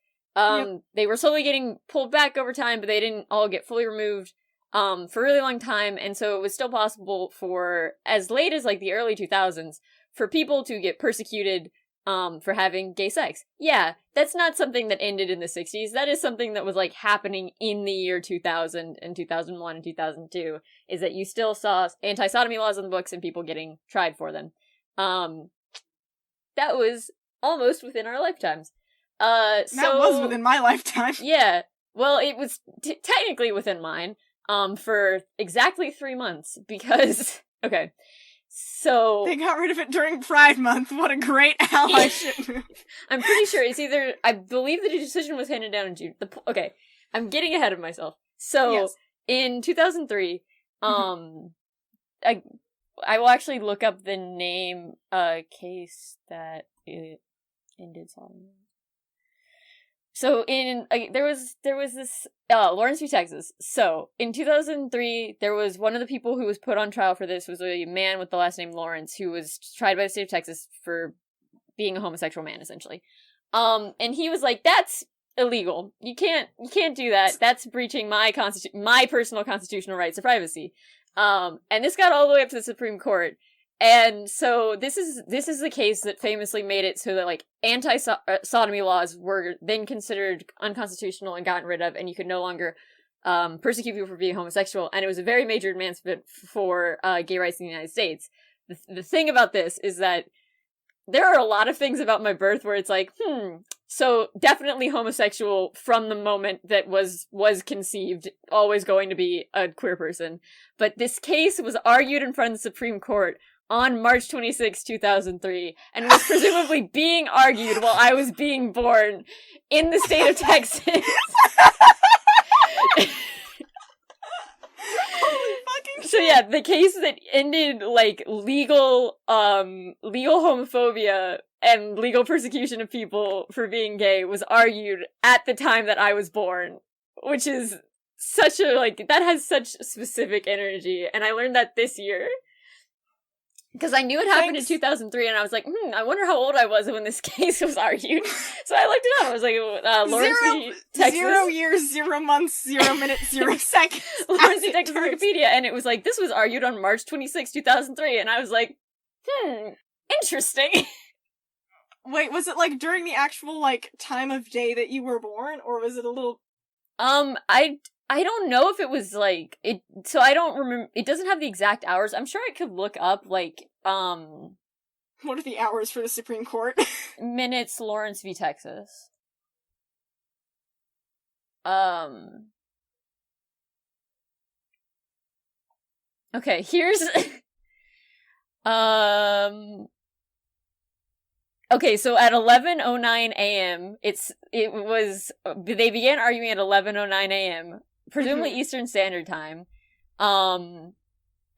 They were slowly getting pulled back over time, but they didn't all get fully removed for a really long time, and so it was still possible for, as late as like the early 2000s, for people to get persecuted for having gay sex. Yeah, that's not something that ended in the 60s. That is something that was like happening in the year 2000 and 2001 and 2002, is that you still saw anti-sodomy laws on the books and people getting tried for them. That was almost within our lifetimes. That was within my lifetime. Yeah, well, it was technically within mine, for exactly 3 months, because, okay, so... They got rid of it during Pride Month. What a great allyship move. I'm pretty sure it's either, I believe the decision was handed down in June. Okay, I'm getting ahead of myself. So, in 2003, I will actually look up the name, case that it ended sodomy. So there was this Lawrence v. Texas. So in 2003, there was one of the people who was put on trial for this was a man with the last name Lawrence, who was tried by the state of Texas for being a homosexual man, essentially. And he was like, "That's illegal. You can't do that. That's breaching my personal constitutional rights of privacy." And this got all the way up to the Supreme Court. And so this is the case that famously made it so that like anti-sodomy laws were then considered unconstitutional and gotten rid of, and you could no longer persecute people for being homosexual. And it was a very major advancement for gay rights in the United States. The thing about this is that there are a lot of things about my birth where it's like, so definitely homosexual from the moment that was conceived, always going to be a queer person. But this case was argued in front of the Supreme Court on March 26, 2003, and was presumably being argued while I was being born in the state of Texas. So yeah, the case that ended, like, legal homophobia and legal persecution of people for being gay was argued at the time that I was born, which is such a, like, that has such specific energy, and I learned that this year. Because I knew it happened in 2003, and I was like, I wonder how old I was when this case was argued. So I looked it up. I was like, Lawrence v. Texas. 0 years, 0 months, 0 minutes, 0 seconds. Lawrence v. Texas Wikipedia, and it was like, this was argued on March 26, 2003, and I was like, interesting. Wait, was it, like, during the actual, like, time of day that you were born, or was it a little... I don't know if it was, like, it, so I don't remember, it doesn't have the exact hours. I'm sure I could look up, like, what are the hours for the Supreme Court? minutes Lawrence v. Texas. Okay, here's, okay, so at 11:09 a.m., they began arguing at 11:09 a.m., presumably Eastern Standard Time. I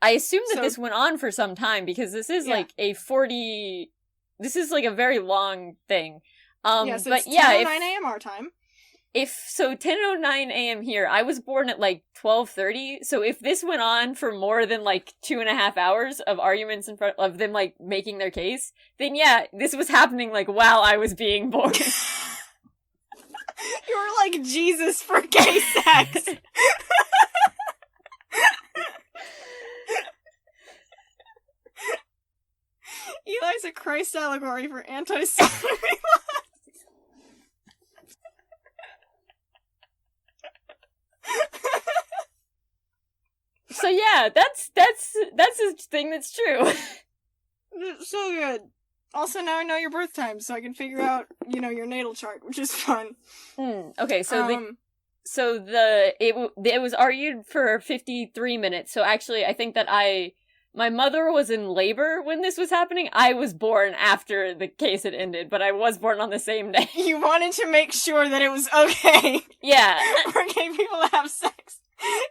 assume that this went on for some time, because this is like this is like a very long thing. So but it's 10:09 a.m. our time. 10:09 a.m. here, I was born at like 12:30, so if this went on for more than like 2.5 hours of arguments in front of them, like, making their case, then yeah, this was happening like while I was being born. You were like Jesus for gay sex. Eli's a Christ allegory for anti-sodomy laws. So yeah, that's a thing that's true. So good. Also, now I know your birth time, so I can figure out, your natal chart, which is fun. Okay, so it was argued for 53 minutes. So actually, I think that I My mother was in labor when this was happening. I was born after the case had ended, but I was born on the same day. You wanted to make sure that it was okay. Yeah. For gay people to have sex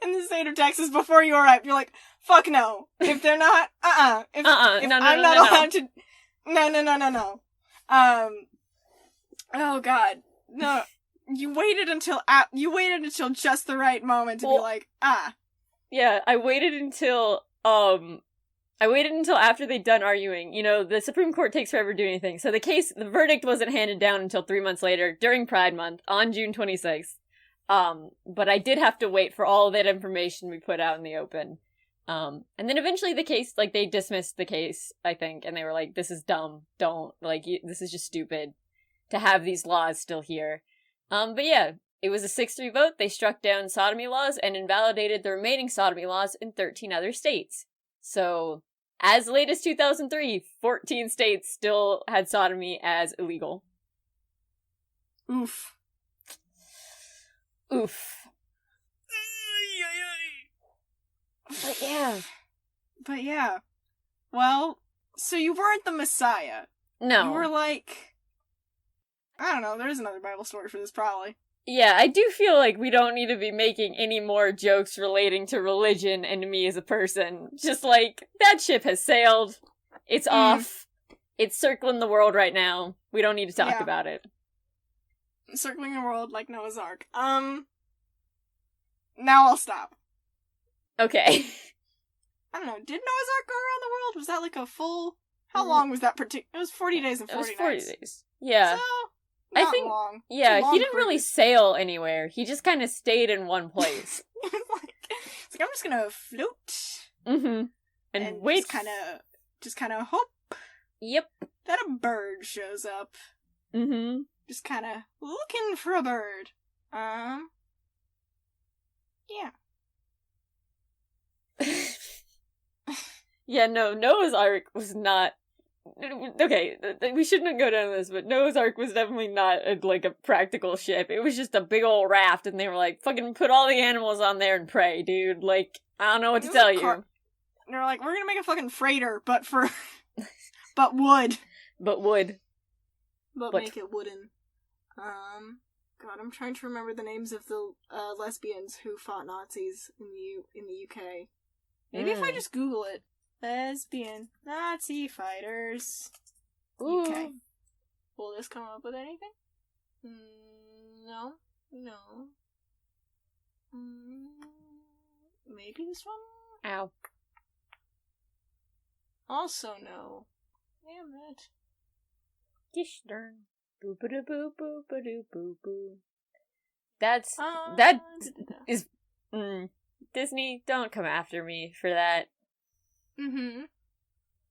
in the state of Texas before you arrived. You're like, fuck no. If they're not, If I'm not allowed to... No. Oh god. No. You waited until just the right moment to be like, Yeah, I waited until after they'd done arguing. You know, the Supreme Court takes forever to do anything. So the verdict wasn't handed down until 3 months later, during Pride Month, on June 26th. But I did have to wait for all of that information to be put out in the open. And then eventually the case, like, they dismissed the case, I think, and they were like, this is dumb, don't, like, this is just stupid to have these laws still here. But yeah, it was a 6-3 vote. They struck down sodomy laws and invalidated the remaining sodomy laws in 13 other states. So, as late as 2003, 14 states still had sodomy as illegal. Oof. But yeah. Well, so you weren't the Messiah. No. You were like... I don't know, there's another Bible story for this, probably. Yeah, I do feel like we don't need to be making any more jokes relating to religion and me as a person. Just like, that ship has sailed. It's off. It's circling the world right now. We don't need to talk about it. Circling the world like Noah's Ark. Now I'll stop. Okay. I don't know, did Noah's Ark go around the world? Was that like a full... How long was that particular... It was 40 days and 40 nights. It was 40 days. Yeah. So... I think, long. Yeah, he didn't really sail anywhere. He just kind of stayed in one place. It's like, I'm just gonna float. Mm-hmm. And wait. Just kind of hope. Yep. That a bird shows up. Mm-hmm. Just kind of looking for a bird. Yeah. Yeah, no, Noah's Ark was not... Okay, we shouldn't go down this, but Noah's Ark was definitely not a practical ship. It was just a big old raft, and they were like, fucking put all the animals on there and pray, dude. Like, I don't know what to tell you. They're like, we're gonna make a fucking freighter, but for... but wood. But wood. But make it wooden. God, I'm trying to remember the names of the lesbians who fought Nazis in the UK. Maybe if I just Google it. Lesbian Nazi fighters. Ooh. UK. Will this come up with anything? No. Maybe this one? Ow. Also no. Damn it. Gish darn. Boo ba doo boo boo ba doo boo boo. That is Disney, don't come after me for that. Mm-hmm.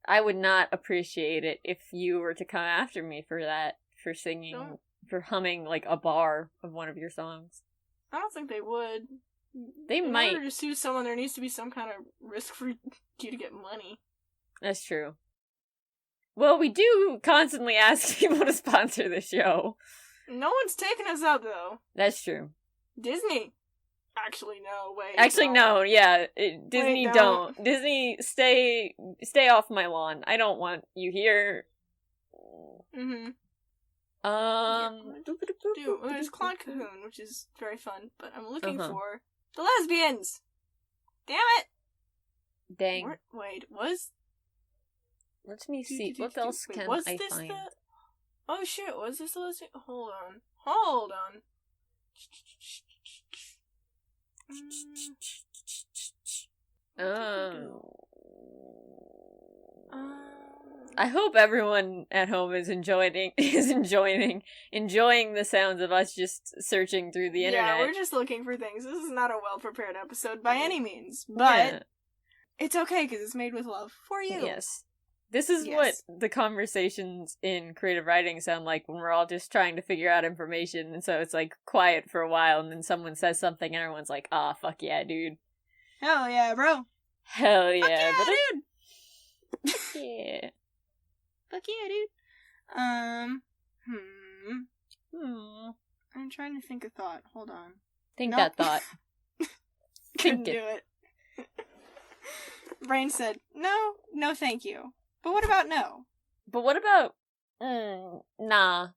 I would not appreciate it if you were to come after me for that, for singing, for humming like a bar of one of your songs. I don't think they would. They might. In order to sue someone, there needs to be some kind of risk for you to get money. That's true. Well, we do constantly ask people to sponsor the show. No one's taking us out, though. That's true. Disney. Actually, no, wait. Actually, don't. no, yeah. Disney, Wait, don't. Disney, stay off my lawn. I don't want you here. Mm-hmm. Dude, there's Claude Cahoon, which is very fun, but I'm looking for the lesbians! Damn it! Dang. Wait, was... Let me see, what else can I find? Oh shit, was this the lesbian? Hold on. I hope everyone at home is enjoying the sounds of us just searching through the internet. Yeah, we're just looking for things. This is not a well-prepared episode by any means, but it's okay because it's made with love for you. Yes. This is what the conversations in creative writing sound like when we're all just trying to figure out information, and so it's like quiet for a while, and then someone says something, and everyone's like, "Ah, fuck yeah, dude! Hell yeah, bro! Hell yeah, fuck yeah, dude! Yeah, fuck yeah, dude! I'm trying to think a thought. Hold on. That thought. Couldn't do it. Brain said, no, no thank you. But what about no? But what about... nah.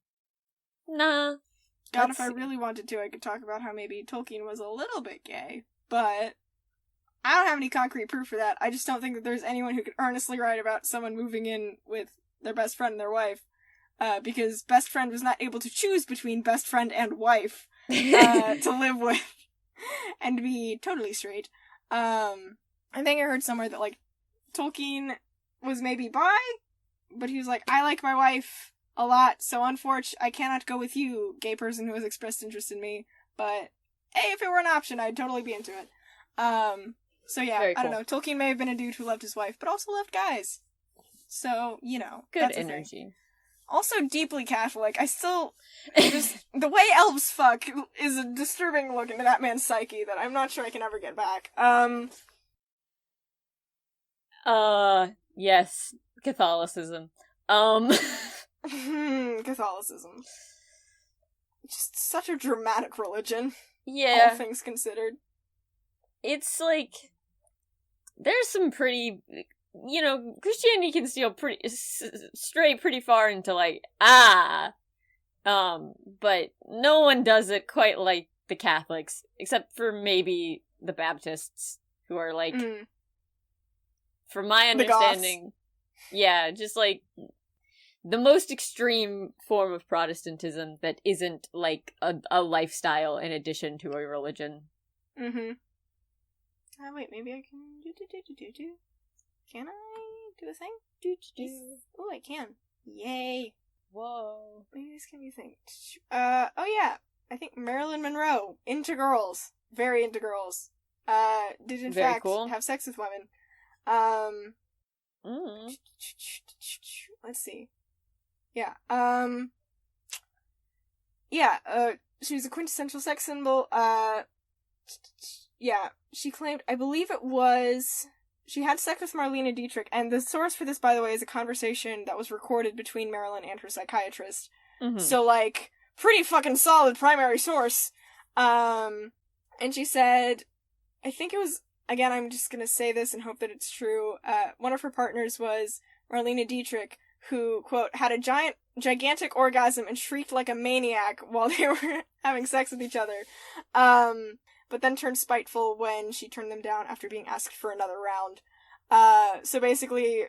God, if I really wanted to, I could talk about how maybe Tolkien was a little bit gay, but I don't have any concrete proof for that. I just don't think that there's anyone who could earnestly write about someone moving in with their best friend and their wife, because best friend was not able to choose between best friend and wife to live with and be totally straight. I think I heard somewhere that, like, Tolkien was maybe bi, but he was like, I like my wife a lot, so unfortunately, I cannot go with you, gay person who has expressed interest in me, but hey, if it were an option, I'd totally be into it. So yeah, Very cool. I don't know, Tolkien may have been a dude who loved his wife, but also loved guys. So, you know, good that's energy. Also deeply Catholic. I still... just, the way elves fuck is a disturbing look into that man's psyche that I'm not sure I can ever get back. Yes. Catholicism. Catholicism. Just such a dramatic religion. Yeah. All things considered. It's like... there's some pretty... you know, Christianity can stray pretty far into, like, but no one does it quite like the Catholics, except for maybe the Baptists, who are, like, from my understanding, yeah, just, like, the most extreme form of Protestantism that isn't, like, a lifestyle in addition to a religion. Wait, maybe I can do. Can I do a thing? Oh, I can. Yay. Whoa. Maybe this can be a thing. Oh yeah. I think Marilyn Monroe, into girls. Very into girls. Did in Very fact cool. have sex with women. Let's see. Yeah. She was a quintessential sex symbol. Yeah. She claimed, I believe it was... she had sex with Marlene Dietrich, and the source for this, by the way, is a conversation that was recorded between Marilyn and her psychiatrist. So, like, pretty fucking solid primary source. And she said, I think it was, again, I'm just gonna say this and hope that it's true, one of her partners was Marlene Dietrich, who, quote, had a gigantic orgasm and shrieked like a maniac while they were having sex with each other. But then turned spiteful when she turned them down after being asked for another round. So basically,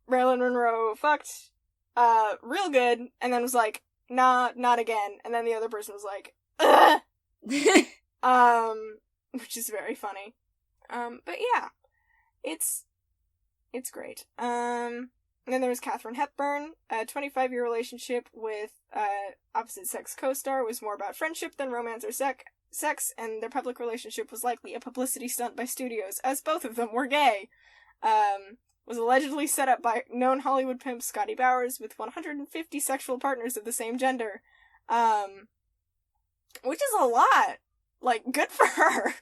Marilyn Monroe fucked, real good, and then was like, nah, not again. And then the other person was like, ugh! Which is very funny. But yeah, it's great. And then there was Katharine Hepburn. A 25-year relationship with, opposite-sex co-star was more about friendship than romance or sex, and their public relationship was likely a publicity stunt by studios, as both of them were gay. Was allegedly set up by known Hollywood pimp Scotty Bowers with 150 sexual partners of the same gender. Which is a lot. Like, good for her.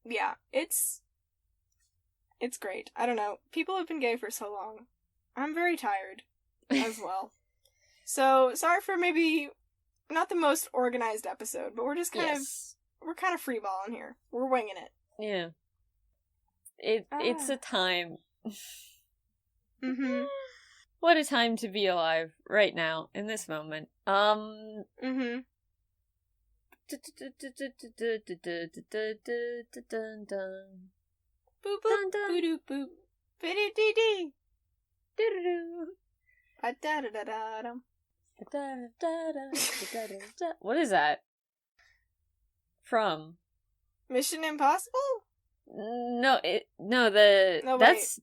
Yeah, it's great. I don't know. People have been gay for so long. I'm very tired as well. So, sorry for maybe not the most organized episode, but we're just kind of freeballing here. We're winging it. Yeah. It's a time. What a time to be alive right now, in this moment. Boop boop boop boop boop dee dee. What is that? From? Mission Impossible? No, that's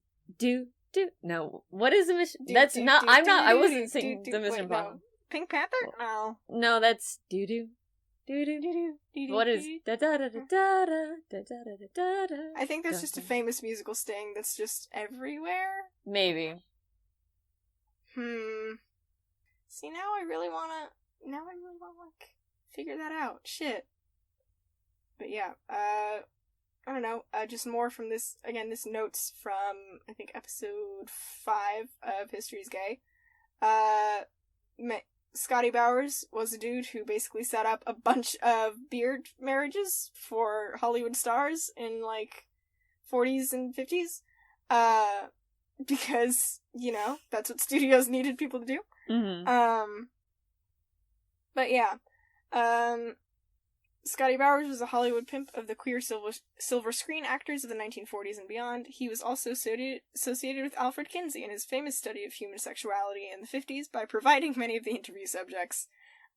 no. What is the mission? That's not. I'm not. I wasn't singing the Mission Impossible. Pink Panther? No. No, that's doo doo. What is da da da da da da da da da? I think that's just a famous musical sting that's just everywhere. Maybe. See, now I really wanna like figure that out. Shit. But yeah, I don't know. Just more from this. Again, this notes from I think episode 5 of History's Gay. Scotty Bowers was a dude who basically set up a bunch of beard marriages for Hollywood stars in, like, 40s and 50s. Because, that's what studios needed people to do. Mm-hmm. But yeah. Scotty Bowers was a Hollywood pimp of the queer silver screen actors of the 1940s and beyond. He was also associated with Alfred Kinsey in his famous study of human sexuality in the 50s by providing many of the interview subjects.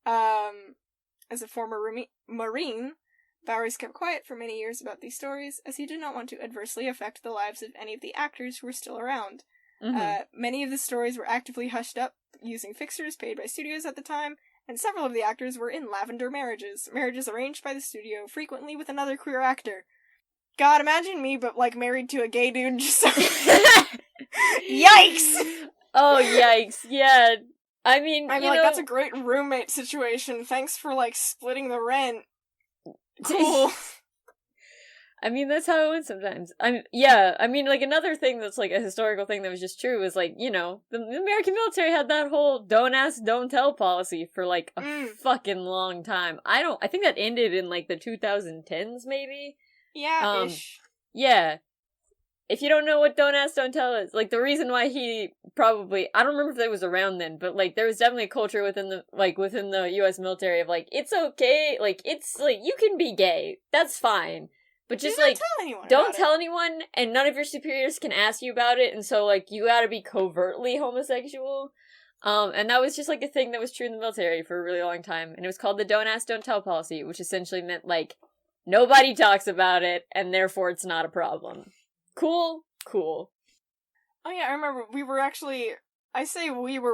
As a former Marine, Bowers kept quiet for many years about these stories, as he did not want to adversely affect the lives of any of the actors who were still around. Mm-hmm. Many of the stories were actively hushed up using fixers paid by studios at the time, and several of the actors were in lavender marriages arranged by the studio, frequently with another queer actor. God, imagine me, but, like, married to a gay dude, just so... Yikes! Oh, yikes, yeah. I mean, that's a great roommate situation. Thanks for, like, splitting the rent. Cool. I mean, that's how it went sometimes. Another thing that's, like, a historical thing that was just true is, like, the American military had that whole don't ask, don't tell policy for, like, a fucking long time. I think that ended in, like, the 2010s, maybe? Yeah, ish. Yeah. If you don't know what don't ask, don't tell is, like, the reason why he probably, I don't remember if that was around then, but, like, there was definitely a culture within the US military of, like, it's okay, like, it's, like, you can be gay. That's fine. But just, like, don't tell anyone, and none of your superiors can ask you about it, and so, like, you gotta be covertly homosexual. And that was just, like, a thing that was true in the military for a really long time, and it was called the don't ask, don't tell policy, which essentially meant, like, nobody talks about it, and therefore it's not a problem. Cool? Cool. Oh yeah, I remember we were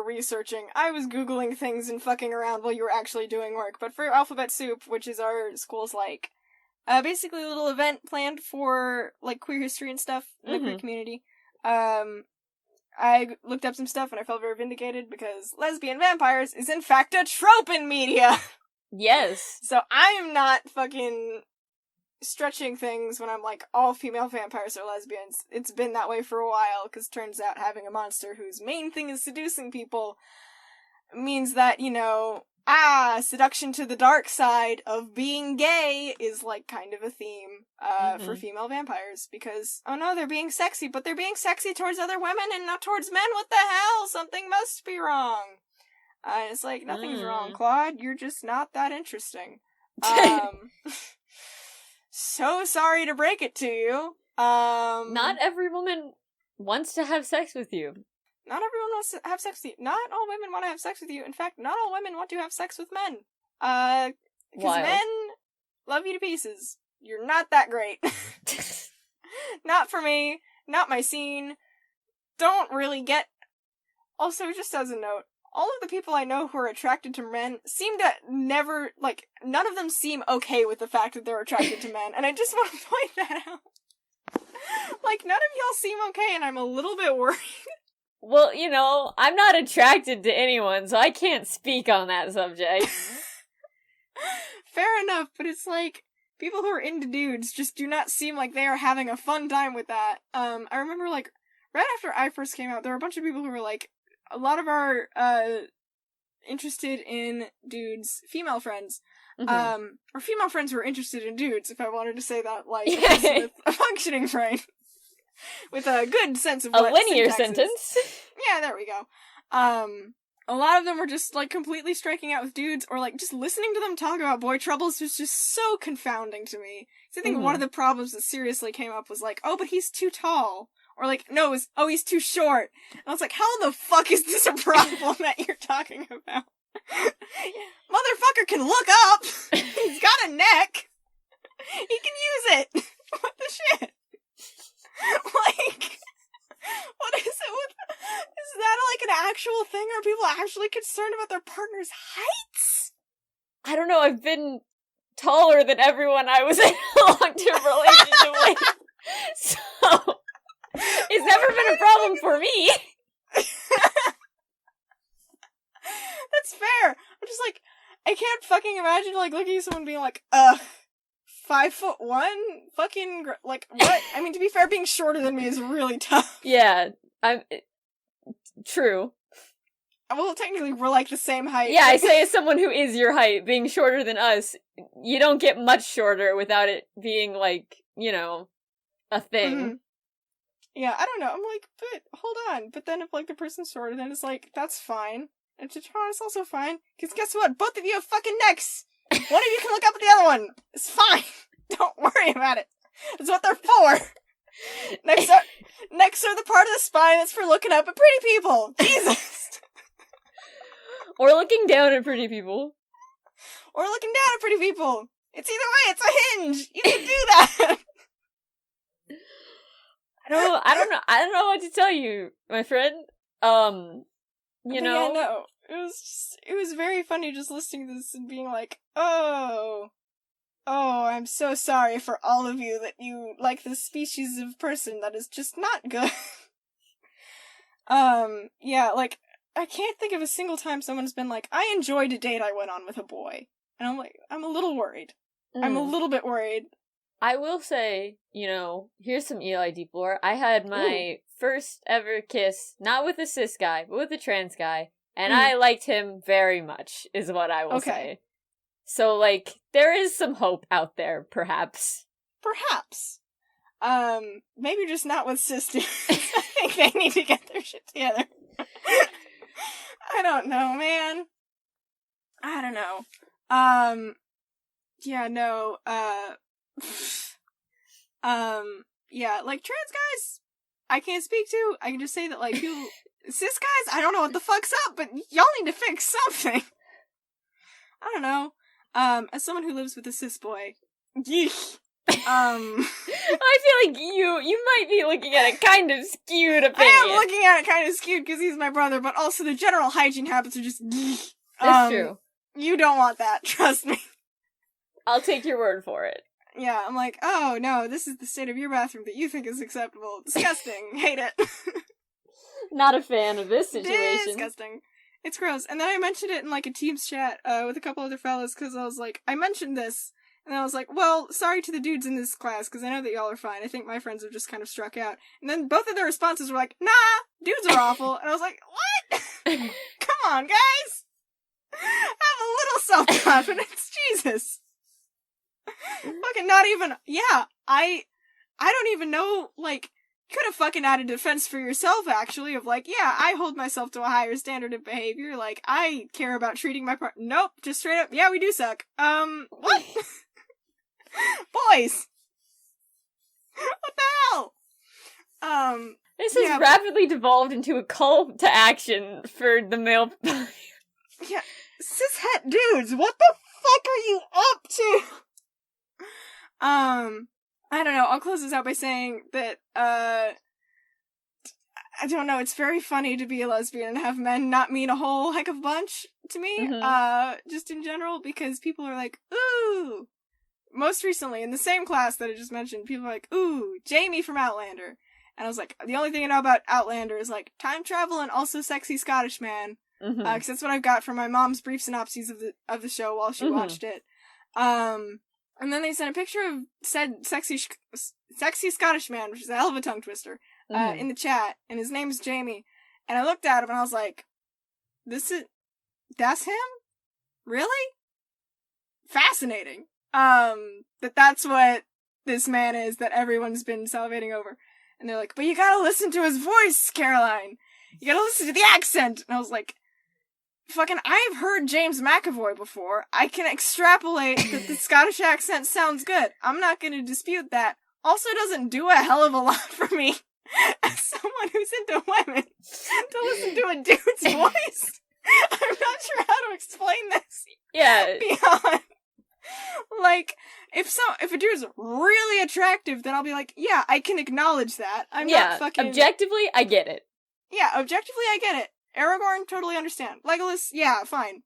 researching. I was Googling things and fucking around while you were actually doing work, but for Alphabet Soup, which is our school's, like, basically a little event planned for, like, queer history and stuff in the queer community. I looked up some stuff and I felt very vindicated because lesbian vampires is in fact a trope in media! Yes. So I am not fucking stretching things when I'm like, all female vampires are lesbians. It's been that way for a while, because turns out having a monster whose main thing is seducing people means that, seduction to the dark side of being gay is, like, kind of a theme, for female vampires, because, oh no, they're being sexy, but they're being sexy towards other women and not towards men, what the hell? Something must be wrong. And it's like, nothing's wrong, Claude, you're just not that interesting. So sorry to break it to you. Not every woman wants to have sex with you. Not everyone wants to have sex with you. Not all women want to have sex with you. In fact, not all women want to have sex with men. Because men love you to pieces. You're not that great. Not for me. Not my scene. Don't really get... Also, just as a note, all of the people I know who are attracted to men seem to never, like, none of them seem okay with the fact that they're attracted to men, and I just want to point that out. Like, none of y'all seem okay, and I'm a little bit worried. Well, I'm not attracted to anyone, so I can't speak on that subject. Fair enough, but it's like, people who are into dudes just do not seem like they are having a fun time with that. I remember, like, right after I first came out, there were a bunch of people who were like, a lot of our, interested in dudes, female friends, or female friends who are interested in dudes, if I wanted to say that, like, with a functioning brain. With a good sense of a what linear sentence. Yeah, there we go. A lot of them were just, like, completely striking out with dudes, or, like, just listening to them talk about boy troubles was just so confounding to me. So I think one of the problems that seriously came up was, like, oh, but he's too tall. Or, like, no, it was, oh, he's too short. And I was like, how the fuck is this a problem that you're talking about? Motherfucker can look up! He's got a neck! He can use it! What the shit? Like, what is it with... Is that, like, an actual thing? Are people actually concerned about their partner's heights? I don't know, I've been taller than everyone I was in a long-term relationship with. So... It's never been a problem for me. That's fair. I'm just like, I can't fucking imagine, like, looking at someone being like, 5'1"? Fucking, like, what? I mean, to be fair, being shorter than me is really tough. Yeah, true. well, technically we're like the same height. Yeah, I say as someone who is your height, being shorter than us, you don't get much shorter without it being, like, you know, a thing. Mm-hmm. Yeah, I don't know. I'm like, but hold on. But then if, like, the person's shorter, then it's like, that's fine. And Chitron is also fine. Because guess what? Both of you have fucking necks! One of you can look up at the other one! It's fine! Don't worry about it. That's what they're for! Necks are the part of the spine that's for looking up at pretty people! Jesus! Or looking down at pretty people. Or looking down at pretty people! It's either way, it's a hinge! You can do that! I don't know what to tell you, my friend. You know? Yeah, no. It was very funny just listening to this and being like, oh, I'm so sorry for all of you that you like this species of person that is just not good. Yeah, like, I can't think of a single time someone's been like, I enjoyed a date I went on with a boy. And I'm like, I'm a little worried. I'm a little bit worried. I will say, you know, here's some Eli deep lore. I had my first ever kiss, not with a cis guy, but with a trans guy. And I liked him very much, is what I will say. So, like, there is some hope out there, perhaps. Perhaps. Maybe just not with cis dudes. I think they need to get their shit together. I don't know, man. I don't know. Yeah, no, yeah, like, trans guys, I can't speak to. I can just say that, like, people, cis guys, I don't know what the fuck's up, but y'all need to fix something. I don't know. As someone who lives with a cis boy, yeesh. I feel like you might be looking at a kind of skewed opinion. I am looking at it kind of skewed because he's my brother, but also the general hygiene habits are just yeesh. That's true. You don't want that, trust me. I'll take your word for it. Yeah, I'm like, oh no, this is the state of your bathroom that you think is acceptable. Disgusting. Hate it. Not a fan of this situation. Disgusting. It's gross. And then I mentioned it in, like, a Teams chat with a couple other fellas, because I was like, I mentioned this, and I was like, well, sorry to the dudes in this class, because I know that y'all are fine. I think my friends have just kind of struck out. And then both of their responses were like, nah, dudes are awful. And I was like, what? Come on, guys! Have a little self-confidence, Jesus! Fucking not even, yeah, I don't even know, like, could have fucking added defense for yourself, actually, of like, yeah, I hold myself to a higher standard of behavior, like, I care about treating my part. Nope, just straight up, yeah, we do suck. What? Boys! What the hell? This has rapidly devolved into a call to action for the male. Yeah, cishet dudes, what the fuck are you up to? I don't know, I'll close this out by saying that, I don't know, it's very funny to be a lesbian and have men not mean a whole heck of a bunch to me, just in general, because people are like, ooh! Most recently, in the same class that I just mentioned, people are like, ooh, Jamie from Outlander. And I was like, the only thing I know about Outlander is, like, time travel and also sexy Scottish man. Because that's what I've got from my mom's brief synopses of the show while she watched it. And then they sent a picture of said sexy Scottish man, which is a hell of a tongue twister, in the chat, and his name's Jamie. And I looked at him and I was like, that's him? Really? Fascinating. That's what this man is that everyone's been salivating over. And they're like, but you gotta listen to his voice, Caroline. You gotta listen to the accent. And I was like, fucking, I've heard James McAvoy before. I can extrapolate that the Scottish accent sounds good. I'm not gonna dispute that. Also doesn't do a hell of a lot for me as someone who's into women to listen to a dude's voice. I'm not sure how to explain this. Yeah. Beyond, like, if a dude's really attractive, then I'll be like, yeah, I can acknowledge that. I'm not fucking... Objectively, I get it. Yeah, objectively, I get it. Aragorn, totally understand. Legolas, yeah, fine.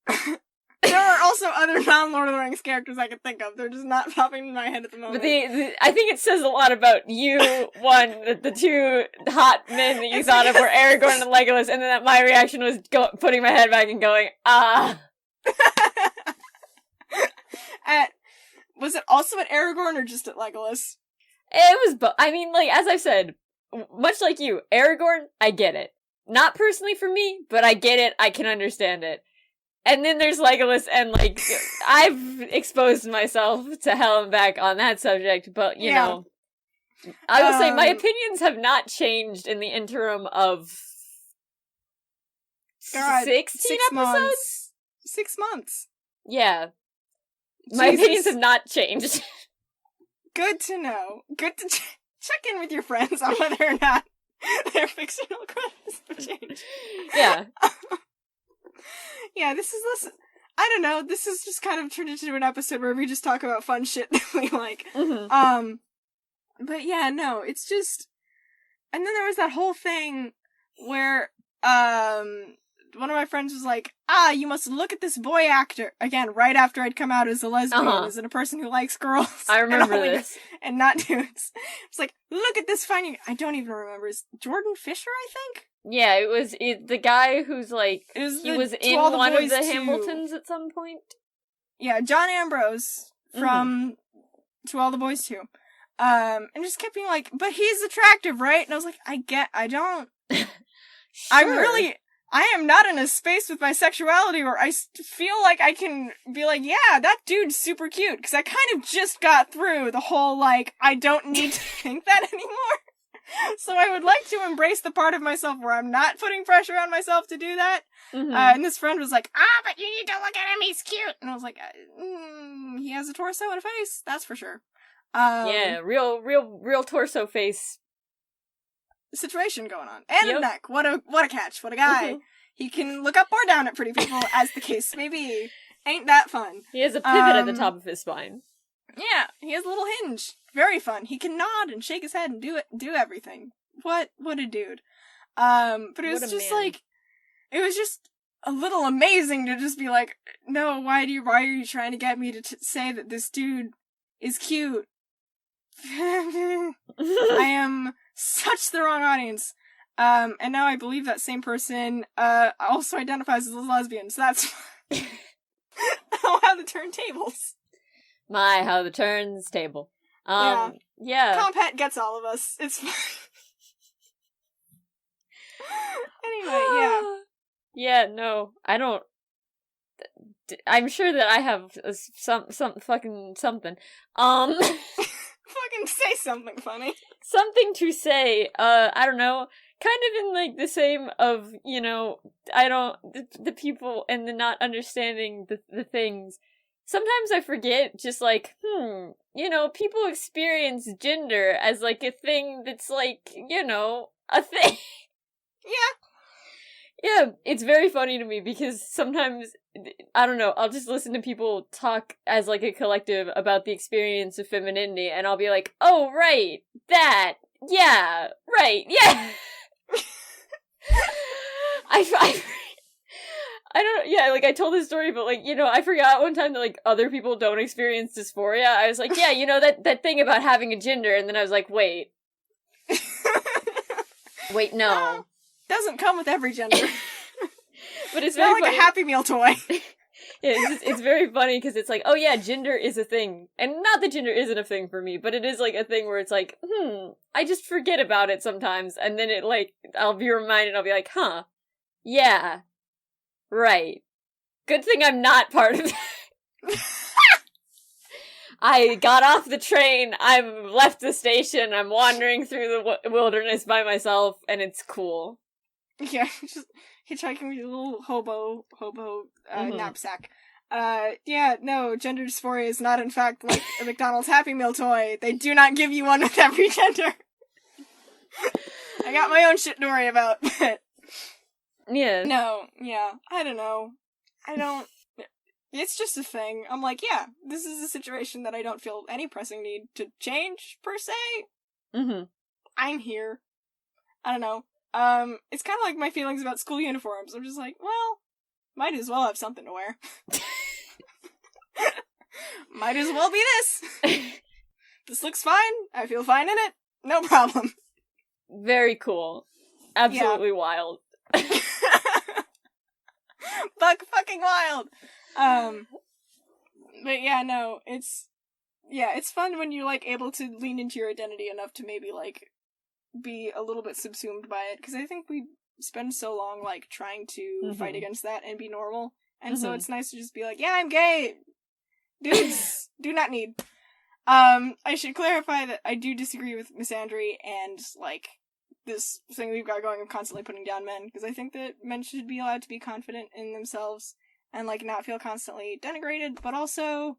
There are also other non-Lord of the Rings characters I could think of. They're just not popping in my head at the moment. But I think it says a lot about you, one, that the two hot men that you thought of were Aragorn and Legolas, and then that my reaction was putting my head back and going, Was it also at Aragorn or just at Legolas? It was both. I mean, like, as I've said, much like you, Aragorn, I get it. not personally for me, but I get it, I can understand it. And then there's Legolas, and, like, I've exposed myself to hell and back on that subject, but, you know, I will say my opinions have not changed in the interim of 16 episodes? 6 months. Yeah. My opinions have not changed. Good to know. Good to check in with your friends on whether or not their fictional crushes have changed. Yeah. Yeah, this is I don't know, this is just kind of turned into an episode where we just talk about fun shit that we like. Mm-hmm. But yeah, no, it's just... And then there was that whole thing where, one of my friends was like, you must look at this boy actor. Again, right after I'd come out as a lesbian, as in a person who likes girls. I remember this. And not dudes. It's like, look at this finding. I don't even remember. Is Jordan Fisher, I think? Yeah, it was the guy who's like, he was in one of the Hamiltons at some point. Yeah, John Ambrose from To All the Boys Too. And just kept being like, but he's attractive, right? And I was like, I don't. Sure. I am not in a space with my sexuality where I feel like I can be like, yeah, that dude's super cute. Because I kind of just got through the whole, like, I don't need to think that anymore. So I would like to embrace the part of myself where I'm not putting pressure on myself to do that. And this friend was like, but you need to look at him, he's cute. And I was like, he has a torso and a face, that's for sure. Yeah, real torso face situation going on. And a neck. What a catch. What a guy. He can look up or down at pretty people, as the case may be. Ain't that fun. He has a pivot at the top of his spine. Yeah, he has a little hinge. Very fun. He can nod and shake his head and do everything. What a dude. But it was just like, it was just a little amazing to just be like, no, why are you trying to get me to say that this dude is cute? I am such the wrong audience. And now I believe that same person, also identifies as a lesbian, so that's how the turntables. How the turns table. Yeah. Compet gets all of us. It's fine. Anyway, yeah. Yeah, no, I don't... I'm sure that I have some fucking something. Fucking say something funny. Something to say, I don't know, kind of in, like, the same of, you know, the people and the not understanding the things. Sometimes I forget, just like, you know, people experience gender as, like, a thing that's, like, you know, a thing. Yeah. Yeah, it's very funny to me because sometimes, I don't know, I'll just listen to people talk as, like, a collective about the experience of femininity, and I'll be like, oh, right, that, yeah, right, yeah. I don't, yeah, like, I told this story, but, like, you know, I forgot one time that, like, other people don't experience dysphoria. I was like, yeah, you know, that thing about having a gender, and then I was like, wait, no. Doesn't come with every gender. But it's not very like funny. A Happy Meal toy. Yeah, it's very funny because it's like, oh yeah, gender is a thing. And not that gender isn't a thing for me, but it is like a thing where it's like, I just forget about it sometimes, and then it, like, I'll be reminded, I'll be like, yeah, right. Good thing I'm not part of that. I got off the train, I've left the station, I'm wandering through the wilderness by myself, and it's cool. Yeah, just hitchhiking with your little hobo knapsack. Yeah, no, gender dysphoria is not in fact like a McDonald's Happy Meal toy. They do not give you one with every gender. I got my own shit to worry about, but... Yeah. No, yeah, I don't know. It's just a thing. I'm like, yeah, this is a situation that I don't feel any pressing need to change, per se. I'm here. I don't know. It's kind of like my feelings about school uniforms. I'm just like, well, might as well have something to wear. Might as well be this. This looks fine. I feel fine in it. No problem. Very cool. Absolutely wild. Buck fucking wild. But yeah, no, it's fun when you're, like, able to lean into your identity enough to maybe, like, be a little bit subsumed by it, because I think we spend so long, like, trying to fight against that and be normal. And so Mhm. it's nice to just be like, yeah, I'm gay! Dudes do not need. I should clarify that I do disagree with misandry and, like, this thing we've got going of constantly putting down men, because I think that men should be allowed to be confident in themselves and, like, not feel constantly denigrated, but also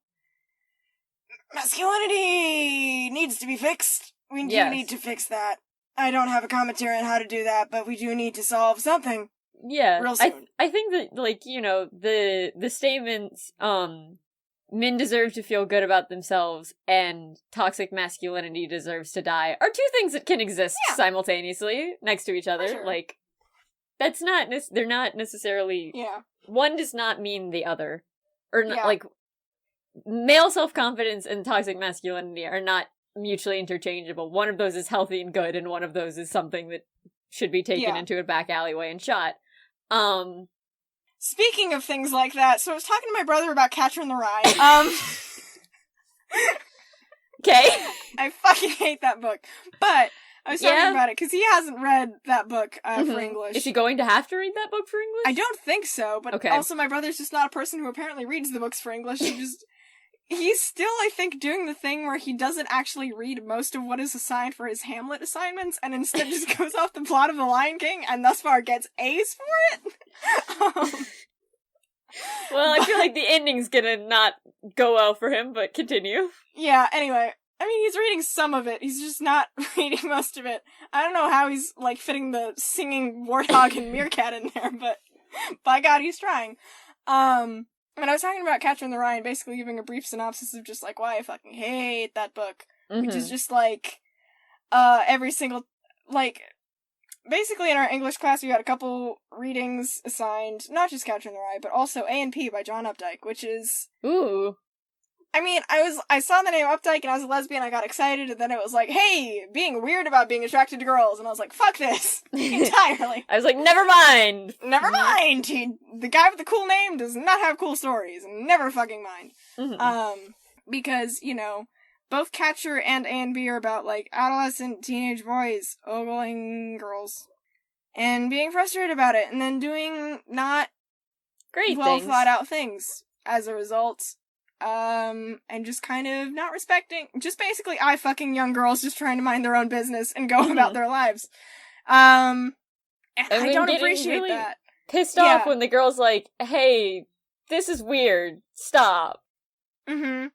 masculinity needs to be fixed. We do need to fix that. I don't have a commentary on how to do that, but we do need to solve something. Yeah. Real soon. I think that, like, you know, the statements, men deserve to feel good about themselves and toxic masculinity deserves to die are two things that can exist simultaneously next to each other. Sure. Like, that's not, they're not necessarily, one does not mean the other. Or, like, male self-confidence and toxic masculinity are not mutually interchangeable. One of those is healthy and good, and one of those is something that should be taken into a back alleyway and shot. Speaking of things like that, so I was talking to my brother about Catcher in the Rye. Okay. I fucking hate that book. But I was talking about it because he hasn't read that book for English. Is he going to have to read that book for English? I don't think so, but also my brother's just not a person who apparently reads the books for English. He's still, I think, doing the thing where he doesn't actually read most of what is assigned for his Hamlet assignments, and instead just goes off the plot of The Lion King, and thus far gets A's for it. Well, I feel like the ending's gonna not go well for him, but continue. Yeah, anyway. I mean, he's reading some of it. He's just not reading most of it. I don't know how he's, like, fitting the singing warthog and meerkat in there, but by God, he's trying. And I was talking about Catcher in the Rye and basically giving a brief synopsis of just, like, why I fucking hate that book. Which is just, like, every single, like, basically in our English class we had a couple readings assigned, not just Catcher in the Rye, but also A&P by John Updike, which is... Ooh. I mean, I saw the name Updike and I was a lesbian, I got excited, and then it was like, hey, being weird about being attracted to girls, and I was like, fuck this! Entirely. I was like, never mind! Never mind! The guy with the cool name does not have cool stories, never fucking mind. Because, you know, both Catcher and A&B are about, like, adolescent teenage boys ogling girls. And being frustrated about it, and then doing not great well things. thought out things as a result. And just kind of not respecting, just basically fucking young girls just trying to mind their own business and go about their lives. And I don't appreciate really that. Pissed off when the girl's like, hey, this is weird, stop. Or when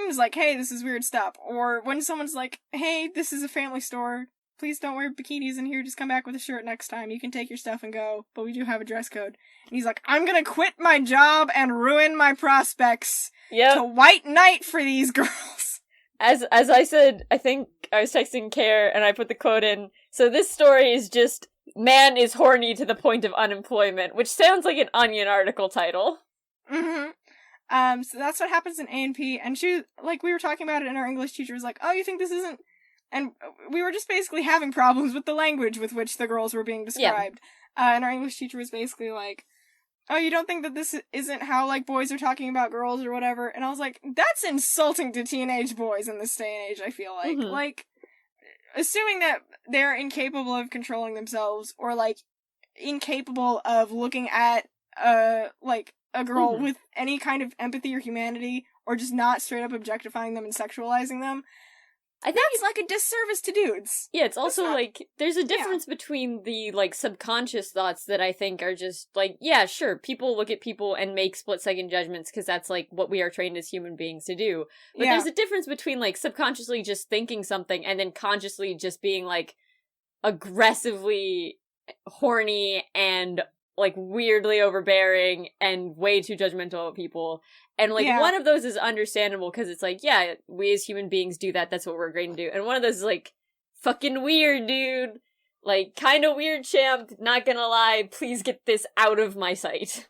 it's like, hey, this is weird, stop. Or when someone's like, hey, this is a family store, please don't wear bikinis in here, just come back with a shirt next time. You can take your stuff and go, but we do have a dress code. And he's like, I'm gonna quit my job and ruin my prospects to white knight for these girls. As I said, I think I was texting Care and I put the quote in, so this story is just, man is horny to the point of unemployment, which sounds like an Onion article title. So that's what happens in A&P, and she, like, we were talking about it, and our English teacher was like, oh, you think this isn't... And we were just basically having problems with the language with which the girls were being described. And our English teacher was basically like, oh, you don't think that this isn't how, like, boys are talking about girls or whatever? And I was like, that's insulting to teenage boys in this day and age, I feel like. Like, assuming that they're incapable of controlling themselves, or, like, incapable of looking at, like, a girl with any kind of empathy or humanity, or just not straight up objectifying them and sexualizing them, I think that's like a disservice to dudes. Yeah, it's also like, there's a difference between the, like, subconscious thoughts that I think are just, like, yeah, sure, people look at people and make split-second judgments because that's, like, what we are trained as human beings to do. But there's a difference between, like, subconsciously just thinking something and then consciously just being, like, aggressively horny and, like, weirdly overbearing and way too judgmental of people. And, like, one of those is understandable because it's like, yeah, we as human beings do that, that's what we're going to do. And one of those is like, fucking weird, dude. Like, kind of weird, champ, not gonna lie, please get this out of my sight.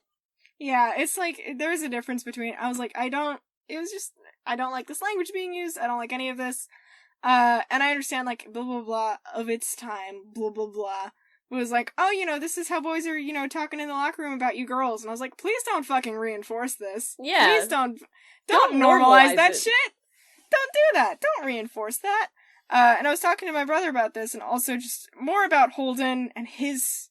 Yeah, it's like, there's a difference between, I was like, I don't like this language being used, I don't like any of this. And I understand, like, blah, blah, blah, of its time, blah, blah, blah. Was like, oh, you know, this is how boys are, you know, talking in the locker room about you girls. And I was like, please don't fucking reinforce this. Yeah. Please don't normalize that shit. Don't do that. Don't reinforce that. And I was talking to my brother about this, and also just more about Holden and his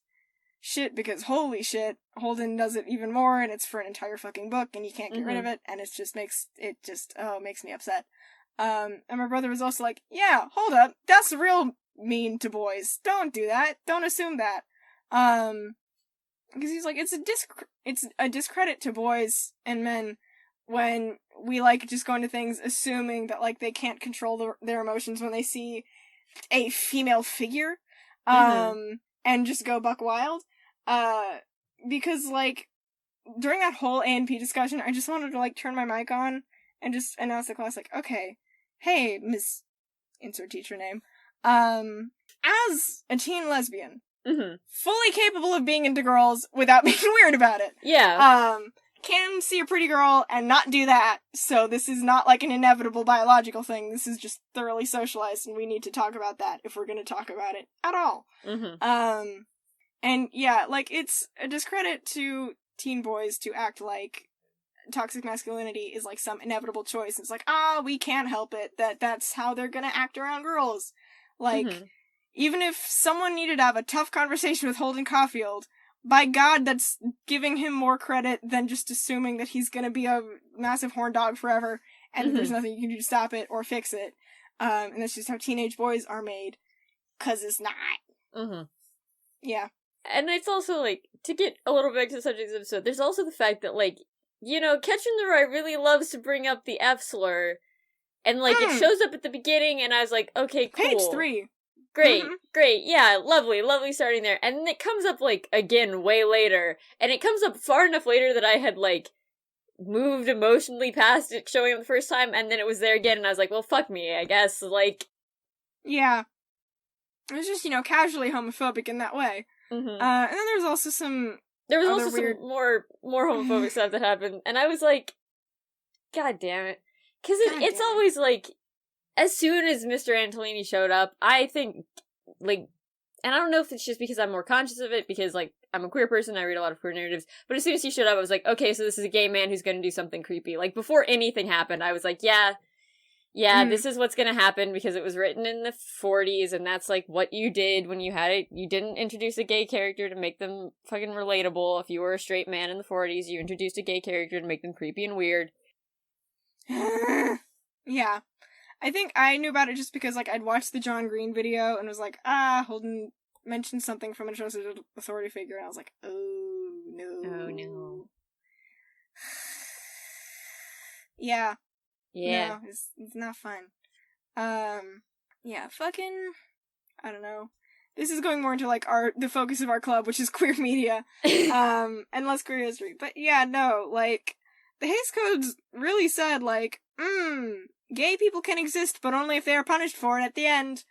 shit, because holy shit, Holden does it even more, and it's for an entire fucking book, and you can't get rid of it, and makes me upset. And my brother was also like, yeah, hold up, that's real mean to boys. Don't do that. Don't assume that. Because he's like, it's a discredit to boys and men when we, like, just go into things assuming that, like, they can't control their emotions when they see a female figure, and just go buck wild. Because, like, during that whole A&P discussion, I just wanted to, like, turn my mic on and just announce the class, like, okay, hey, Miss insert teacher name, as a teen lesbian, fully capable of being into girls without being weird about it. Yeah. Can see a pretty girl and not do that, so this is not like an inevitable biological thing, this is just thoroughly socialized, and we need to talk about that if we're gonna talk about it at all. And yeah, like, it's a discredit to teen boys to act like toxic masculinity is like some inevitable choice. It's like, we can't help it, that's how they're gonna act around girls. Like, even if someone needed to have a tough conversation with Holden Caulfield, by God, that's giving him more credit than just assuming that he's gonna be a massive horn dog forever, and there's nothing you can do to stop it or fix it. And that's just how teenage boys are made. 'Cause it's not. Yeah. And it's also, like, to get a little back to the subject of this episode, there's also the fact that, like, you know, Catcher in the Rye really loves to bring up the F slur, and, like, it shows up at the beginning, and I was like, okay, cool. Page 3. Great, great, yeah, lovely starting there. And then it comes up, like, again, way later, and it comes up far enough later that I had, like, moved emotionally past it showing up the first time, and then it was there again, and I was like, well, fuck me, I guess, like... Yeah. It was just, casually homophobic in that way. And then there was also some... There was also some more homophobic stuff that happened, and I was like, God damn it. Because it's always, like... As soon as Mr. Antolini showed up, I think, like, and I don't know if it's just because I'm more conscious of it, because, like, I'm a queer person, I read a lot of queer narratives, but as soon as he showed up, I was like, okay, so this is a gay man who's gonna do something creepy. Like, before anything happened, I was like, yeah, this is what's gonna happen, because it was written in the 40s, and that's, like, what you did when you had it. You didn't introduce a gay character to make them fucking relatable. If you were a straight man in the 40s, you introduced a gay character to make them creepy and weird. Yeah. I think I knew about it just because, like, I'd watched the John Green video and was like, Holden mentioned something from a trusted authority figure, and I was like, oh, no. Oh, no. Yeah. Yeah. No, it's not fun. Yeah, fucking, I don't know. This is going more into, like, the focus of our club, which is queer media, and less queer history. But yeah, no, like, the Hays Codes really said, like, gay people can exist, but only if they are punished for it at the end.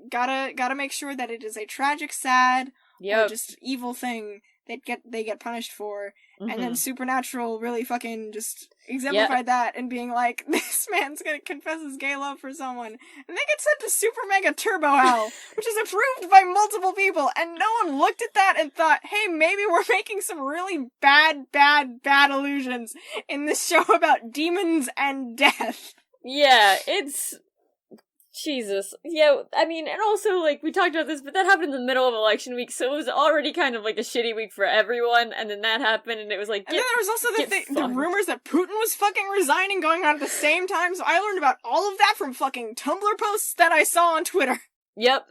Gotta make sure that it is a tragic, sad, or just evil thing that they get punished for. And then Supernatural really fucking just exemplified that, and being like, this man's gonna confess his gay love for someone, and they get sent to Super Mega Turbo Hell, which is approved by multiple people, and no one looked at that and thought, hey, maybe we're making some really bad illusions in this show about demons and death. Yeah, it's... Jesus. Yeah, I mean, and also, like, we talked about this, but that happened in the middle of election week, so it was already kind of, like, a shitty week for everyone, and then that happened, and it was like, and then there was also the rumors that Putin was fucking resigning going on at the same time, so I learned about all of that from fucking Tumblr posts that I saw on Twitter. Yep.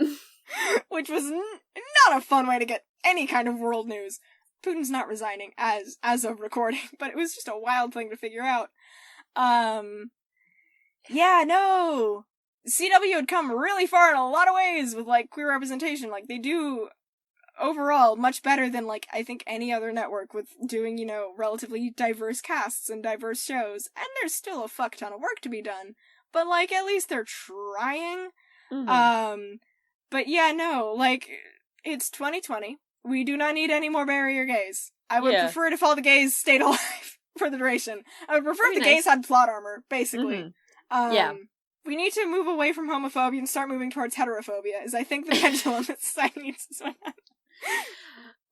Which was not a fun way to get any kind of world news. Putin's not resigning as of recording, but it was just a wild thing to figure out. Yeah, no... CW had come really far in a lot of ways with, like, queer representation. Like, they do, overall, much better than, like, I think any other network with doing, relatively diverse casts and diverse shows. And there's still a fuck ton of work to be done. But, like, at least they're trying. But yeah, no, like, it's 2020. We do not need any more barrier gays. I would prefer it if all the gays stayed alive for the duration. I would prefer if the gays had plot armor, basically. Yeah. We need to move away from homophobia and start moving towards heterophobia, is I think the pendulum that society needs to swing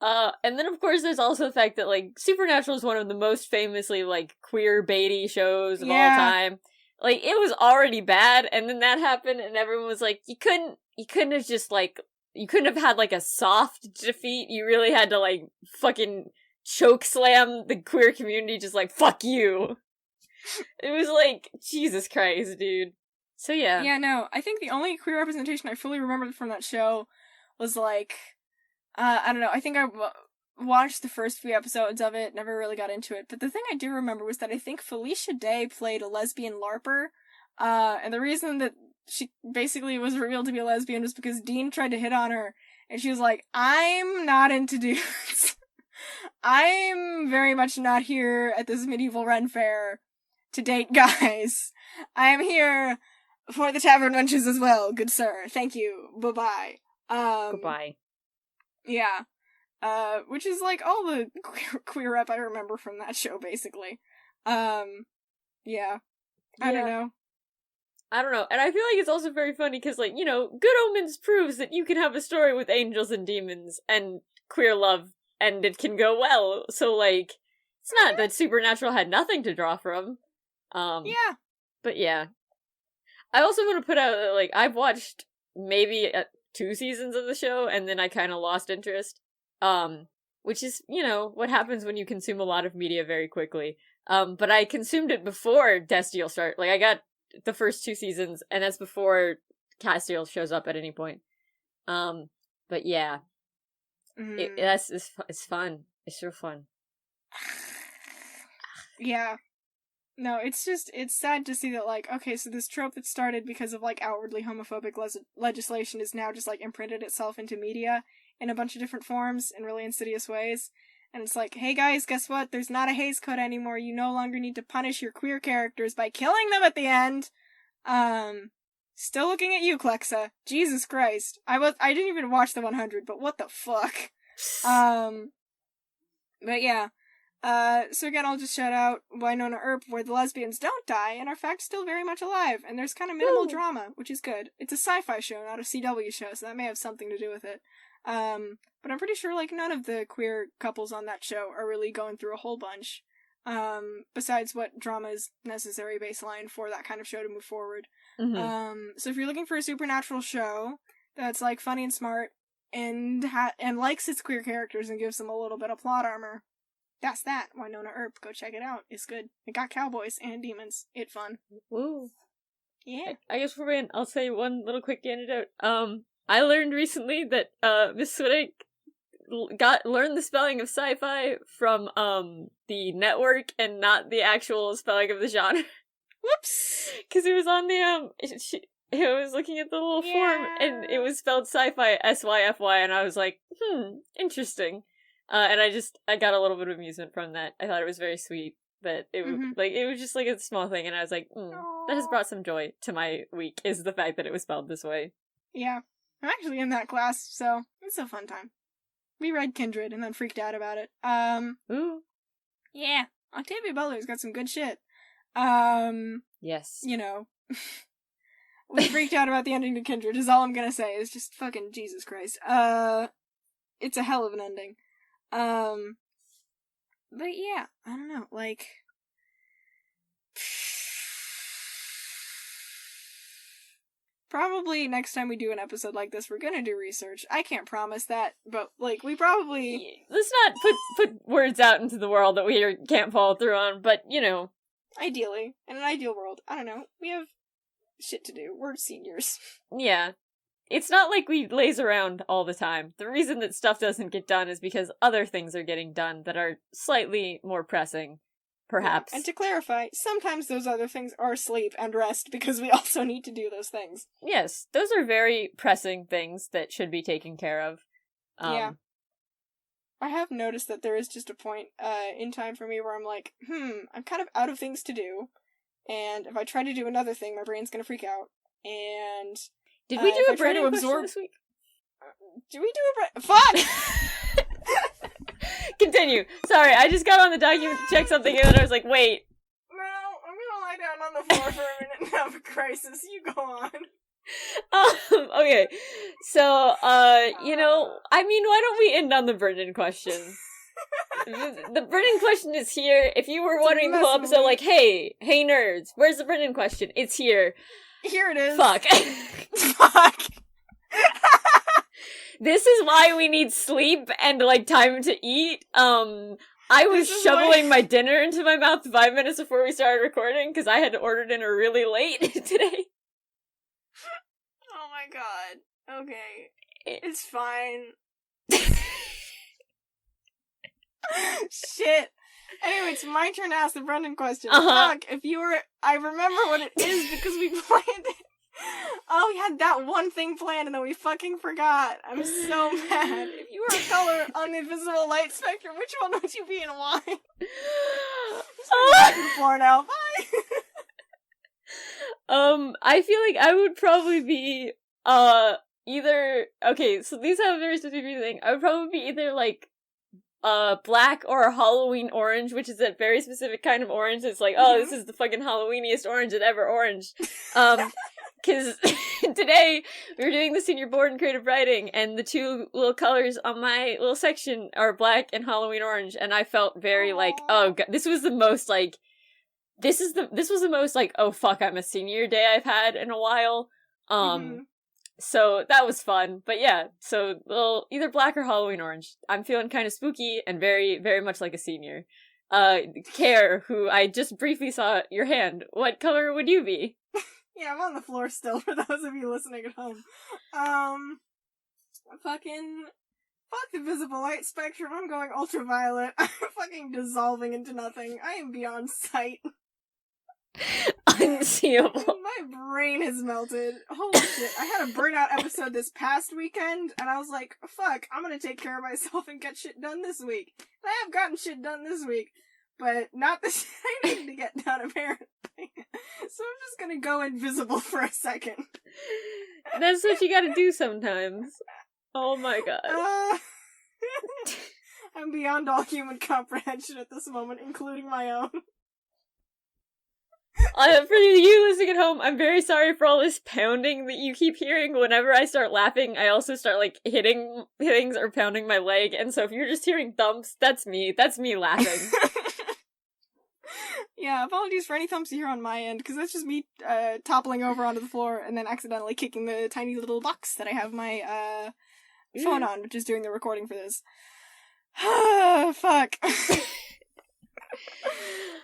on. And then of course there's also the fact that, like, Supernatural is one of the most famously, like, queer baity shows of all time. like, it was already bad, and then that happened, and everyone was like, you couldn't have just, like, you couldn't have had, like, a soft defeat. You really had to, like, fucking choke slam the queer community, just like, fuck you. It was like, Jesus Christ, dude. So yeah. Yeah, no, I think the only queer representation I fully remembered from that show was, like, I don't know, I think I watched the first few episodes of it, never really got into it, but the thing I do remember was that I think Felicia Day played a lesbian LARPer, and the reason that she basically was revealed to be a lesbian was because Dean tried to hit on her, and she was like, I'm not into dudes. I'm very much not here at this medieval Ren fair to date guys. I am here for the tavern wenches as well, good sir. Thank you. Bye-bye. Goodbye. Yeah. Which is like all the queer rep I remember from that show, basically. Yeah. I don't know. And I feel like it's also very funny because, like, you know, Good Omens proves that you can have a story with angels and demons and queer love, and it can go well. So, like, it's not that Supernatural had nothing to draw from. Yeah. But yeah. I also want to put out that, like, I've watched maybe 2 seasons of the show, and then I kind of lost interest. Which is, you know, what happens when you consume a lot of media very quickly. But I consumed it before Destiel started. Like, I got the first 2 seasons, and that's before Castiel shows up at any point. But yeah. It's fun. It's so fun. Yeah. No, it's sad to see that, like, okay, so this trope that started because of, like, outwardly homophobic legislation is now just, like, imprinted itself into media in a bunch of different forms in really insidious ways. And it's like, hey guys, guess what? There's not a Hays Code anymore. You no longer need to punish your queer characters by killing them at the end. Still looking at you, Clexa. Jesus Christ. I didn't even watch the 100, but what the fuck? But yeah. So again, I'll just shout out Winona Earp, where the lesbians don't die and are in fact still very much alive, and there's kind of minimal drama, which is good. It's a sci-fi show, not a CW show, so that may have something to do with it. But I'm pretty sure, like, none of the queer couples on that show are really going through a whole bunch, besides what drama is necessary baseline for that kind of show to move forward. Mm-hmm. So if you're looking for a supernatural show that's, like, funny and smart, and likes its queer characters and gives them a little bit of plot armor, that's that. Winona Earp. Go check it out. It's good. It got cowboys and demons. It's fun. Woo. Yeah. I guess for I'll say one little quick anecdote. I learned recently that Miss Swiddick learned the spelling of sci-fi from the network and not the actual spelling of the genre. Whoops. Because it was on the I was looking at the little form and it was spelled sci-fi SYFY, and I was like, interesting. And I got a little bit of amusement from that. I thought it was very sweet, but it was just like a small thing, and I was like, that has brought some joy to my week, is the fact that it was spelled this way. Yeah. I'm actually in that class, so it's a fun time. We read Kindred and then freaked out about it. Ooh. Yeah. Octavia Butler's got some good shit. Yes. You know. We freaked out about the ending to Kindred, is all I'm gonna say. It's just fucking Jesus Christ. It's a hell of an ending. But yeah, I don't know, like, probably next time we do an episode like this, we're gonna do research. I can't promise that, but, like, we probably... Let's not put words out into the world that we can't follow through on, but, you know. Ideally. In an ideal world. I don't know. We have shit to do. We're seniors. Yeah. It's not like we laze around all the time. The reason that stuff doesn't get done is because other things are getting done that are slightly more pressing, perhaps. Yeah. And to clarify, sometimes those other things are sleep and rest, because we also need to do those things. Yes, those are very pressing things that should be taken care of. Yeah. I have noticed that there is just a point in time for me where I'm like, I'm kind of out of things to do, and if I try to do another thing, my brain's gonna freak out, and... Did we do a brain question this week? Did we do a Fuck! Continue. Sorry, I just got on the document to check something and then I was like, wait. No, I'm gonna lie down on the floor for a minute and have a crisis. You go on. Okay. So, you know, I mean, why don't we end on the Brendan question? The burning question is here. If you were wondering the whole episode, like, hey nerds, where's the burning question? It's here. Here it is. Fuck. Fuck. This is why we need sleep and, like, time to eat. I was shoveling my dinner into my mouth 5 minutes before we started recording, because I had ordered dinner really late today. Oh my god. Okay. It's fine. Shit. Anyway, it's my turn to ask the Brendan question. Fuck, if you were... I remember what it is because we planned it. Oh, we had that one thing planned and then we fucking forgot. I'm so mad. If you were a color on the invisible light spectrum, which one would you be and why? Back to the floor now. Bye. I feel like I would probably be, either... Okay, so these have a very specific thing. I would probably be either, like, black or a Halloween orange, which is a very specific kind of orange. It's like, oh, this is the fucking Halloweeniest orange that ever orange. Because today we were doing the senior board in creative writing, and the two little colors on my little section are black and Halloween orange, and I felt very like, oh god, this was the most like, this was the most like, oh fuck, I'm a senior day I've had in a while. So that was fun, but yeah, so well, either black or Halloween orange. I'm feeling kind of spooky and very, very much like a senior. Care, who I just briefly saw your hand, what color would you be? Yeah, I'm on the floor still, for those of you listening at home. Fuck the visible light spectrum, I'm going ultraviolet. I'm fucking dissolving into nothing. I am beyond sight. Unseeable. My brain has melted. Holy shit. I had a burnout episode this past weekend, and I was like, fuck, I'm gonna take care of myself and get shit done this week. And I have gotten shit done this week, but not the shit I needed to get done, apparently. So I'm just gonna go invisible for a second. That's what you gotta do sometimes. Oh my god. I'm beyond all human comprehension at this moment, including my own. For you listening at home, I'm very sorry for all this pounding that you keep hearing. Whenever I start laughing, I also start, like, hitting things or pounding my leg, and so if you're just hearing thumps, that's me laughing. Yeah, apologies for any thumps you hear on my end, because that's just me toppling over onto the floor and then accidentally kicking the tiny little box that I have my phone on, which is doing the recording for this. Fuck.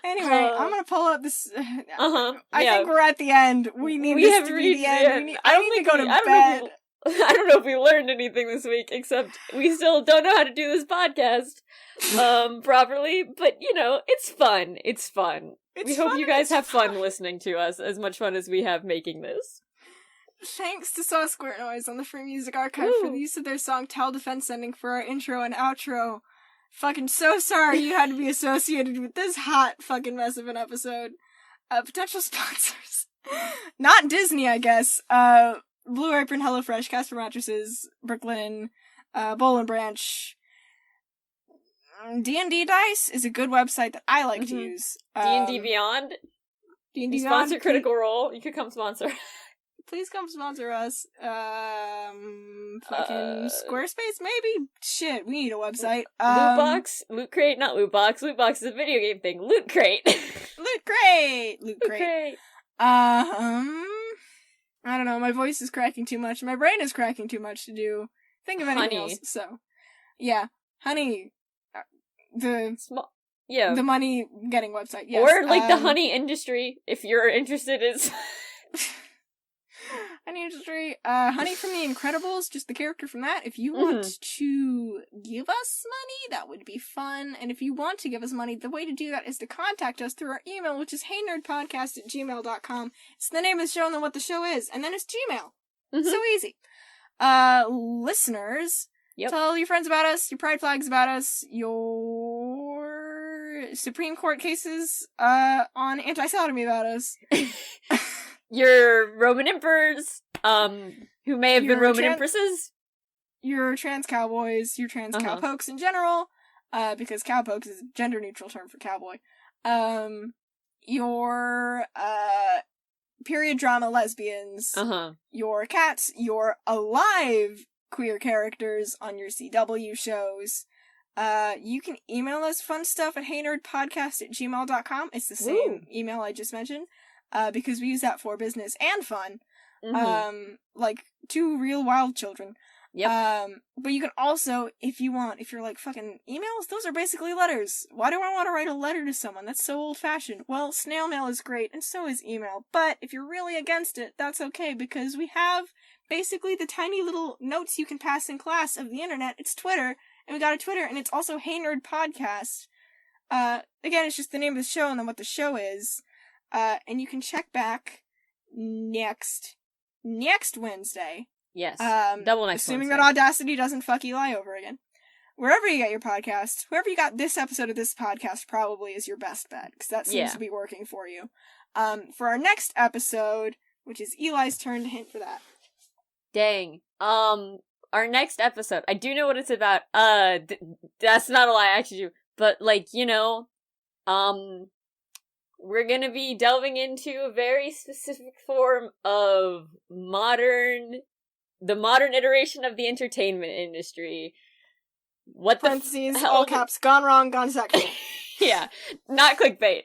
Anyway, I'm gonna pull up this. I think we're at the end. We need this to be the end. I need to go to bed. I don't know if we learned anything this week, except we still don't know how to do this podcast properly, but, you know, it's fun. It's fun. We hope you guys have fun listening to us, as much fun as we have making this. Thanks to sawsquarenoise on the Free Music Archive for the use of their song Tell Defense Ending for our intro and outro. Fucking so sorry you had to be associated with this hot fucking mess of an episode. Potential sponsors. Not Disney, I guess. Blue Apron, HelloFresh, Casper Mattresses, Brooklyn, Bowl and Branch. D&D Dice is a good website that I like to use. D&D Beyond? D&D Beyond. Sponsor Critical Role. You could come sponsor. Please come sponsor us. Fucking Squarespace, maybe? Shit, we need a website. Loot Box? Loot Crate? Not Loot Box. Loot Box is a video game thing. Loot Crate! Loot Crate! Loot Crate. I don't know, my voice is cracking too much. My brain is cracking too much to think of anything else. So, yeah. Honey. The money getting website, yes. Or, like, the honey industry, if you're interested in... Honey industry, Honey from The Incredibles, just the character from that. If you want to give us money, that would be fun. And if you want to give us money, the way to do that is to contact us through our email, which is heynerdpodcast@gmail.com. It's the name of the show and then what the show is, and then it's Gmail. So easy. Listeners, tell your friends about us, your pride flags about us, your Supreme Court cases on anti-sodomy about us. Your Roman emperors, who may have been Roman empresses. Your trans cowboys, your trans cowpokes in general, because cowpokes is a gender-neutral term for cowboy. Your, period drama lesbians. Your cats, your alive queer characters on your CW shows. You can email us fun stuff at heynerdpodcast@gmail.com. It's the same Woo. email I just mentioned, because we use that for business and fun. Mm-hmm. Like two real wild children. Yep. But you can also, if you're like, fucking emails, those are basically letters. Why do I want to write a letter to someone? That's so old-fashioned. Well, snail mail is great, and so is email. But if you're really against it, that's okay, because we have basically the tiny little notes you can pass in class of the internet. It's Twitter, and we got a Twitter, and it's also Hey Nerd Podcast. Again, it's just the name of the show and then what the show is. And you can check back next Wednesday. Yes. Double next assuming Wednesday. that Audacity doesn't fuck Eli over again. Wherever you get your podcast, wherever you got this episode of this podcast probably is your best bet, because that seems to be working for you. For our next episode, which is Eli's turn to hint for that. Dang. Our next episode, I do know what it's about. That's not a lie, I actually do. But, like, you know, we're gonna be delving into a very specific form of the modern iteration of the entertainment industry. What the parentheses, all caps, gone wrong, gone sexual. Yeah, not clickbait.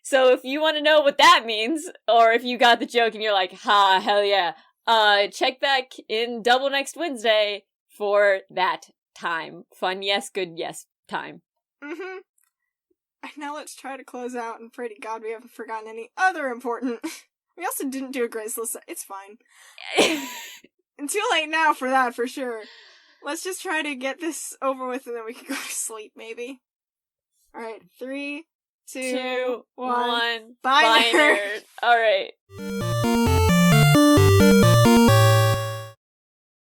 So if you want to know what that means, or if you got the joke and you're like, ha, hell yeah, check back in double next Wednesday for that time. Fun yes, good yes time. Mm-hmm. And now let's try to close out and pray to God we haven't forgotten any other important... We also didn't do a Grace list. It's fine. And too late now for that, for sure. Let's just try to get this over with and then we can go to sleep, maybe. Alright, 3, 2, 1. Bye, nerd. Alright.